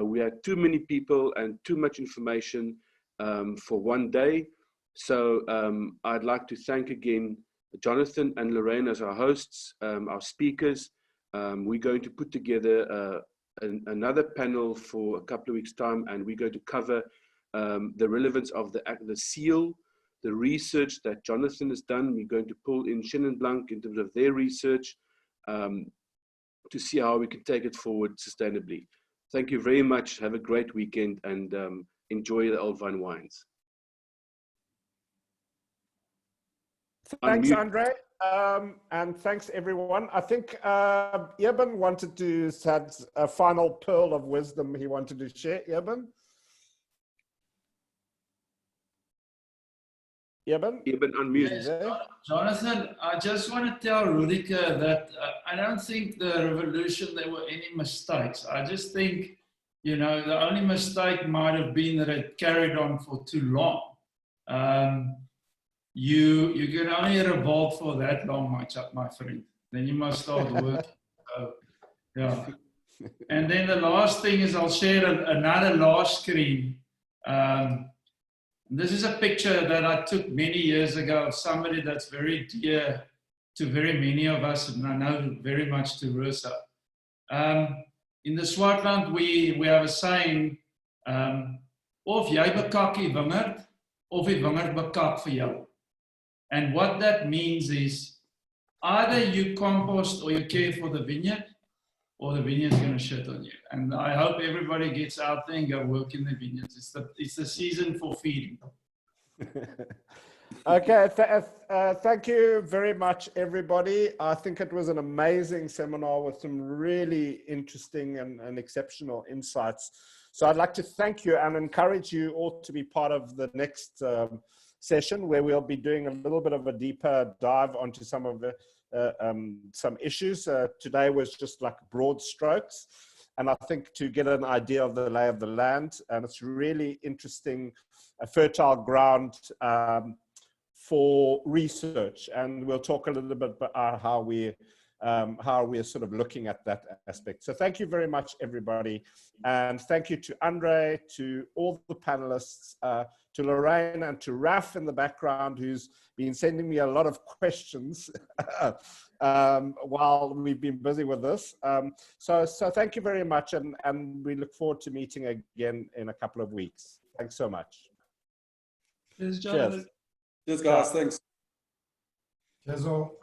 We had too many people and too much information for one day. So I'd like to thank again Jonathan and Lorraine as our hosts, our speakers. We're going to put together another panel for a couple of weeks' time, and we're going to cover the relevance of the seal, the research that Jonathan has done. We're going to pull in Chenin Blanc in terms of their research to see how we can take it forward sustainably. Thank you very much. Have a great weekend, and enjoy the Old Vine wines. Thanks, André, and thanks everyone. I think Eben wanted to had a final pearl of wisdom he wanted to share. Eben? Eben, unmute. Yes, Jonathan, I just want to tell Rudika that I don't think the revolution there were any mistakes. I just think, you know, the only mistake might have been that it carried on for too long. You can only revolt for that long, my friend. Then you must start working. Yeah. And then the last thing is I'll share another last screen. This is a picture that I took many years ago of somebody that's very dear to very many of us, and I know very much to Rosa. In the Swartland, we have a saying, of jy bekak die wingerd, of die wingerd bekak vir jou. And what that means is, either you compost or you care for the vineyard, or the vineyard's going to shit on you. And I hope everybody gets out there and go work in the vineyards. It's the season for feeding. Okay, thank you very much, everybody. I think it was an amazing seminar with some really interesting and exceptional insights. So I'd like to thank you and encourage you all to be part of the next session, where we'll be doing a little bit of a deeper dive onto some of the some issues. Today was just like broad strokes, and I think to get an idea of the lay of the land, and it's really interesting, a fertile ground for research. And we'll talk a little bit about how we how we're sort of looking at that aspect. So thank you very much, everybody. And thank you to André, to all the panelists, to Lorraine and to Raf in the background, who's been sending me a lot of questions while we've been busy with this. So thank you very much. And we look forward to meeting again in a couple of weeks. Thanks so much. Cheers, Jonathan. Cheers. Cheers, guys. Thanks. Cheers all.